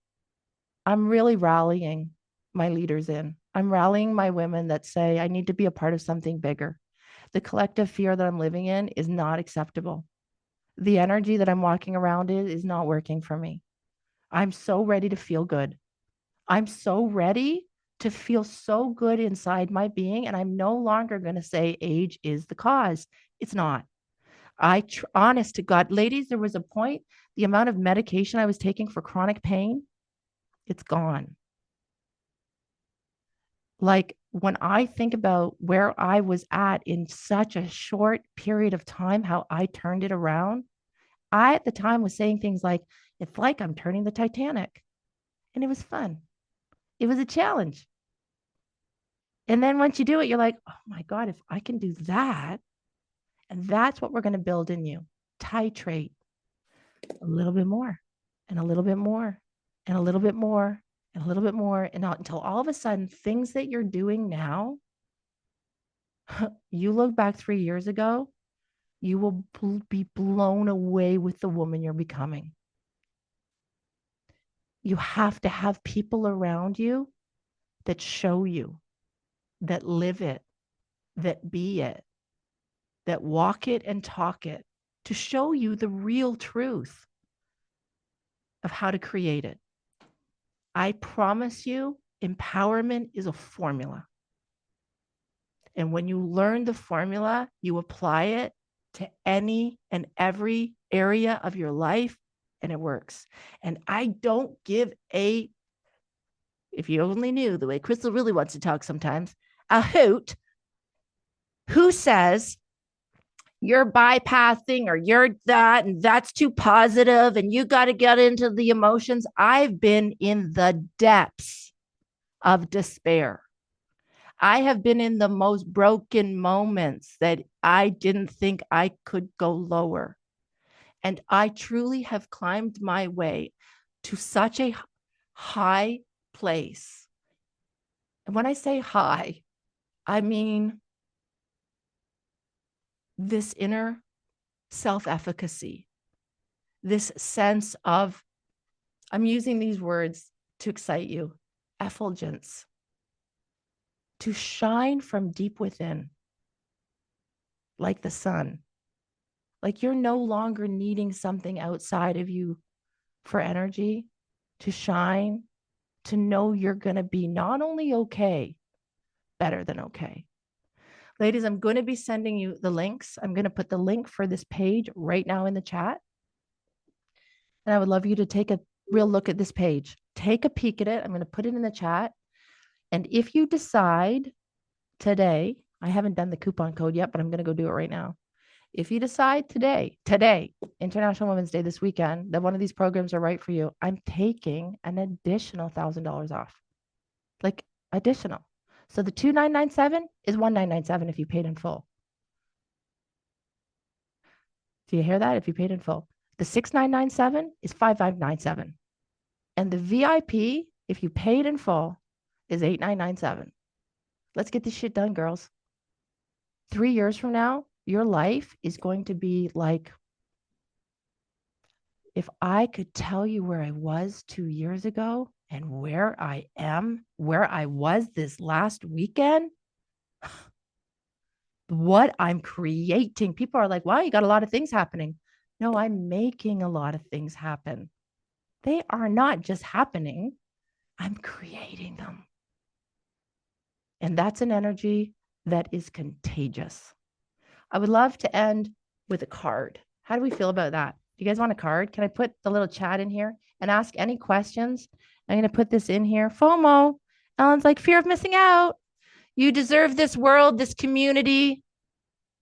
I'm really rallying my leaders in. I'm rallying my women that say, I need to be a part of something bigger. The collective fear that I'm living in is not acceptable. The energy that I'm walking around in is not working for me. I'm so ready to feel good. I'm so ready to feel so good inside my being. And I'm no longer going to say age is the cause. It's not. Honest to God, ladies, there was a point, the amount of medication I was taking for chronic pain, it's gone. Like when I think about where I was at in such a short period of time, how I turned it around, I at the time was saying things like, it's like I'm turning the Titanic. And it was fun. It was a challenge. And then once you do it, you're like, oh my God, if I can do that, and that's what we're going to build in you. Titrate a little bit more and a little bit more and a little bit more and a little bit more. And until all of a sudden, things that you're doing now, you look back 3 years ago, you will be blown away with the woman you're becoming. You have to have people around you that show you, that live it, that be it, that walk it and talk it, to show you the real truth of how to create it. I promise you, empowerment is a formula. And when you learn the formula, you apply it to any and every area of your life, and it works. And I don't give if you only knew the way Crystal really wants to talk sometimes, a hoot who says you're bypassing or you're that and that's too positive and you got to get into the emotions. I've been in the depths of despair. I have been in the most broken moments that I didn't think I could go lower. And I truly have climbed my way to such a high place. And when I say high, I mean this inner self-efficacy, this sense of, I'm using these words to excite you, effulgence, to shine from deep within, like the sun. Like you're no longer needing something outside of you for energy, to shine, to know you're going to be not only okay, better than okay. Ladies, I'm going to be sending you the links. I'm going to put the link for this page right now in the chat. And I would love you to take a real look at this page. Take a peek at it. I'm going to put it in the chat. And if you decide today, I haven't done the coupon code yet, but I'm going to go do it right now. If you decide today, International Women's Day this weekend, that one of these programs are right for you, I'm taking an additional $1,000 off. Like additional. So the 2,997 is 1,997 if you paid in full. Do you hear that? If you paid in full. The 6,997 is 5,597. And the VIP, if you paid in full, is 8,997. Let's get this shit done, girls. 3 years from now, your life is going to be like, if I could tell you where I was 2 years ago and where I am, where I was this last weekend, what I'm creating. People are like, wow, you got a lot of things happening. No, I'm making a lot of things happen. They are not just happening. I'm creating them. And that's an energy that is contagious. I would love to end with a card. How do we feel about that? Do you guys want a card? Can I put the little chat in here and ask any questions? I'm going to put this in here. FOMO. Ellen's like, fear of missing out. You deserve this world, this community.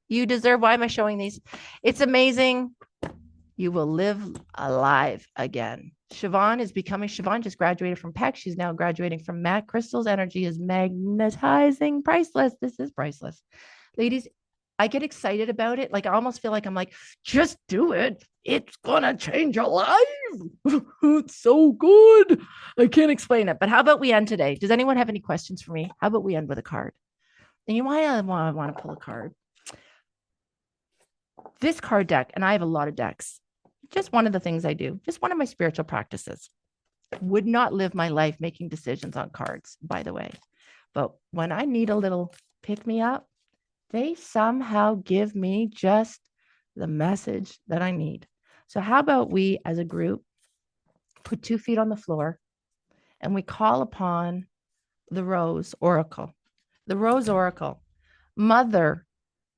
You deserve, why am I showing these? It's amazing. You will live alive again. Siobhan just graduated from PEC. She's now graduating from MAC. Crystal's energy is magnetizing, priceless. This is priceless. Ladies, I get excited about it. Like I almost feel like I'm like, just do it. It's gonna change your life. It's so good. I can't explain it. But how about we end today? Does anyone have any questions for me? How about we end with a card? And you might want to pull a card. This card deck, and I have a lot of decks. Just one of the things I do, just one of my spiritual practices. Would not live my life making decisions on cards, by the way. But when I need a little pick me up, they somehow give me just the message that I need. So how about we as a group put 2 feet on the floor and we call upon the Rose Oracle. The Rose Oracle, Mother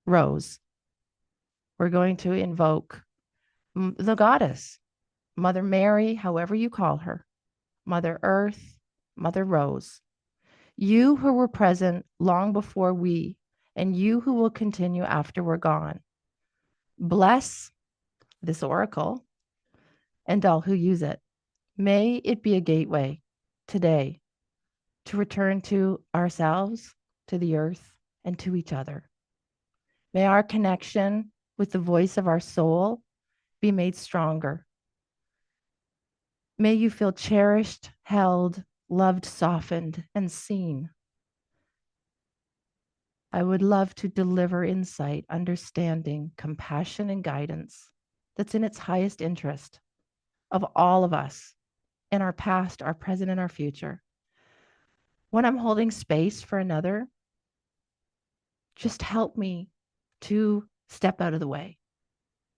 Rose. We're going to invoke the goddess, Mother Mary, however you call her, Mother Earth, Mother Rose. You who were present long before we, and you who will continue after we're gone. Bless this oracle and all who use it. May it be a gateway today to return to ourselves, to the earth, and to each other. May our connection with the voice of our soul be made stronger. May you feel cherished, held, loved, softened, and seen. I would love to deliver insight, understanding, compassion, and guidance that's in its highest interest of all of us in our past, our present, and our future. When I'm holding space for another, just help me to step out of the way.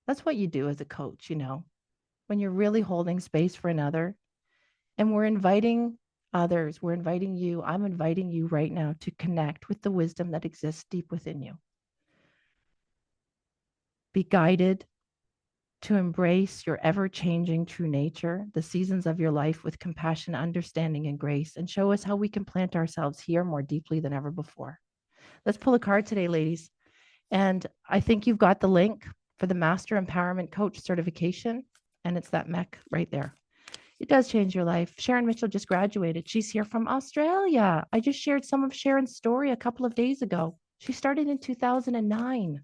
That's what you do as a coach, when you're really holding space for another. And we're inviting others, we're inviting you, I'm inviting you right now to connect with the wisdom that exists deep within you. Be guided to embrace your ever-changing true nature, the seasons of your life with compassion, understanding, and grace, and show us how we can plant ourselves here more deeply than ever before. Let's pull a card today, ladies. And I think you've got the link for the Master Empowerment Coach certification, and it's that mech right there. It does change your life. Sharon Mitchell just graduated. She's here from Australia. I just shared some of Sharon's story a couple of days ago. She started in 2009,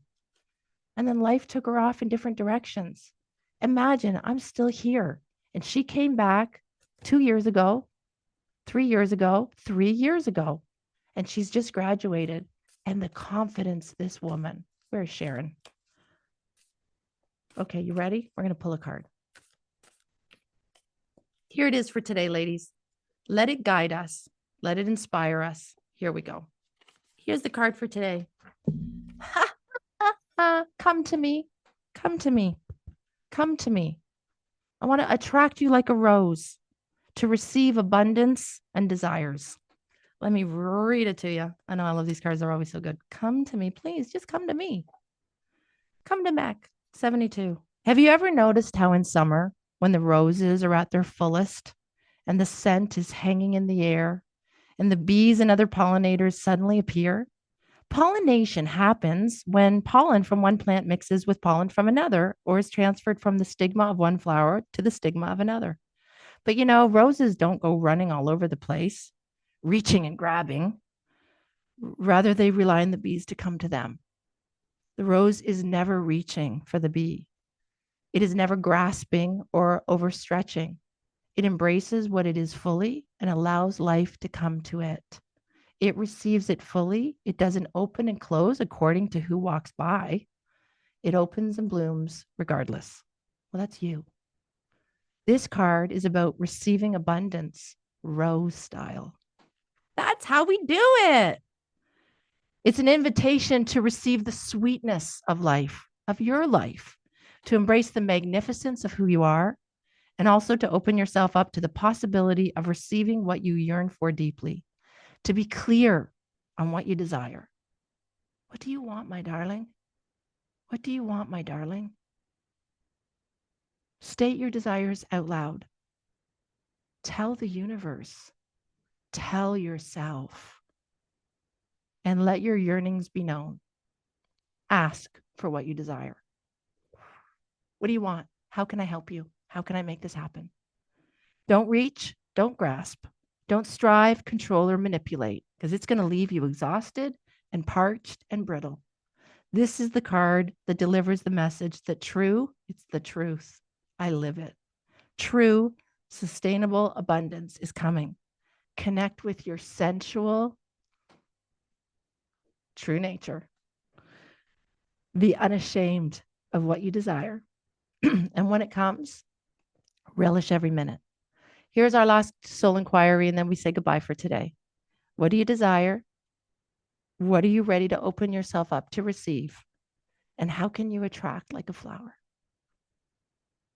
and then life took her off in different directions. Imagine I'm still here, and she came back 2 years ago, 3 years ago, 3 years ago, and she's just graduated. And the confidence, this woman. Where's Sharon? Okay, you ready? We're going to pull a card. Here it is for today, ladies. Let it guide us. Let it inspire us. Here we go. Here's the card for today. Come to me. Come to me. Come to me. I want to attract you like a rose to receive abundance and desires. Let me read it to you. I know I love these cards. They're always so good. Come to me, please. Just come to me. Come to Mac 72. Have you ever noticed how in summer, when the roses are at their fullest and the scent is hanging in the air and the bees and other pollinators suddenly appear? Pollination happens when pollen from one plant mixes with pollen from another or is transferred from the stigma of one flower to the stigma of another. But roses don't go running all over the place, reaching and grabbing. Rather, they rely on the bees to come to them. The rose is never reaching for the bee. It is never grasping or overstretching. It embraces what it is fully and allows life to come to it. It receives it fully. It doesn't open and close according to who walks by. It opens and blooms regardless. Well, that's you. This card is about receiving abundance, rose style. That's how we do it. It's an invitation to receive the sweetness of life, of your life, to embrace the magnificence of who you are, and also to open yourself up to the possibility of receiving what you yearn for deeply, to be clear on what you desire. What do you want, my darling? What do you want, my darling? State your desires out loud. Tell the universe. Tell yourself. And let your yearnings be known. Ask for what you desire. What do you want? How can I help you? How can I make this happen? Don't reach, don't grasp, don't strive, control, or manipulate, because it's going to leave you exhausted and parched and brittle. This is the card that delivers the message that true, it's the truth. I live it. True, sustainable abundance is coming. Connect with your sensual, true nature. Be unashamed of what you desire. And when it comes, relish every minute. Here's our last soul inquiry, and then we say goodbye for today. What do you desire? What are you ready to open yourself up to receive? And how can you attract like a flower?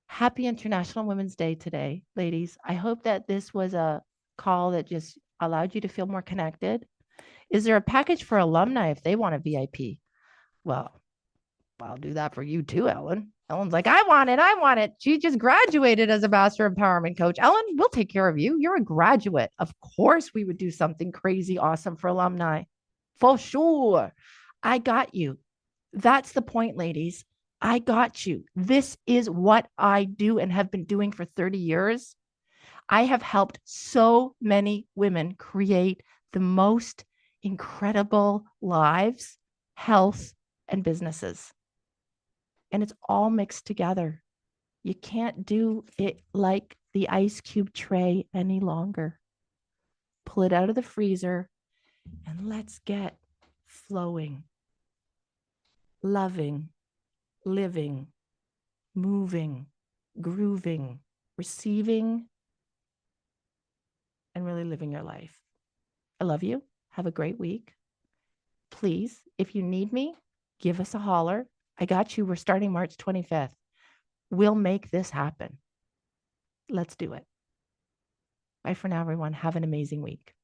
Happy International Women's Day today, ladies. I hope that this was a call that just allowed you to feel more connected. Is there a package for alumni if they want a VIP? Well, I'll do that for you too, Ellen. Ellen's like, I want it. I want it. She just graduated as a master empowerment coach. Ellen, we'll take care of you. You're a graduate. Of course, we would do something crazy awesome for alumni. For sure. I got you. That's the point, ladies. I got you. This is what I do and have been doing for 30 years. I have helped so many women create the most incredible lives, health, and businesses. And it's all mixed together. You can't do it like the ice cube tray any longer. Pull it out of the freezer and let's get flowing, loving, living, moving, grooving, receiving, and really living your life. I love you. Have a great week. Please, if you need me, give us a holler. I got you. We're starting March 25th. We'll make this happen. Let's do it. Bye for now, everyone. Have an amazing week.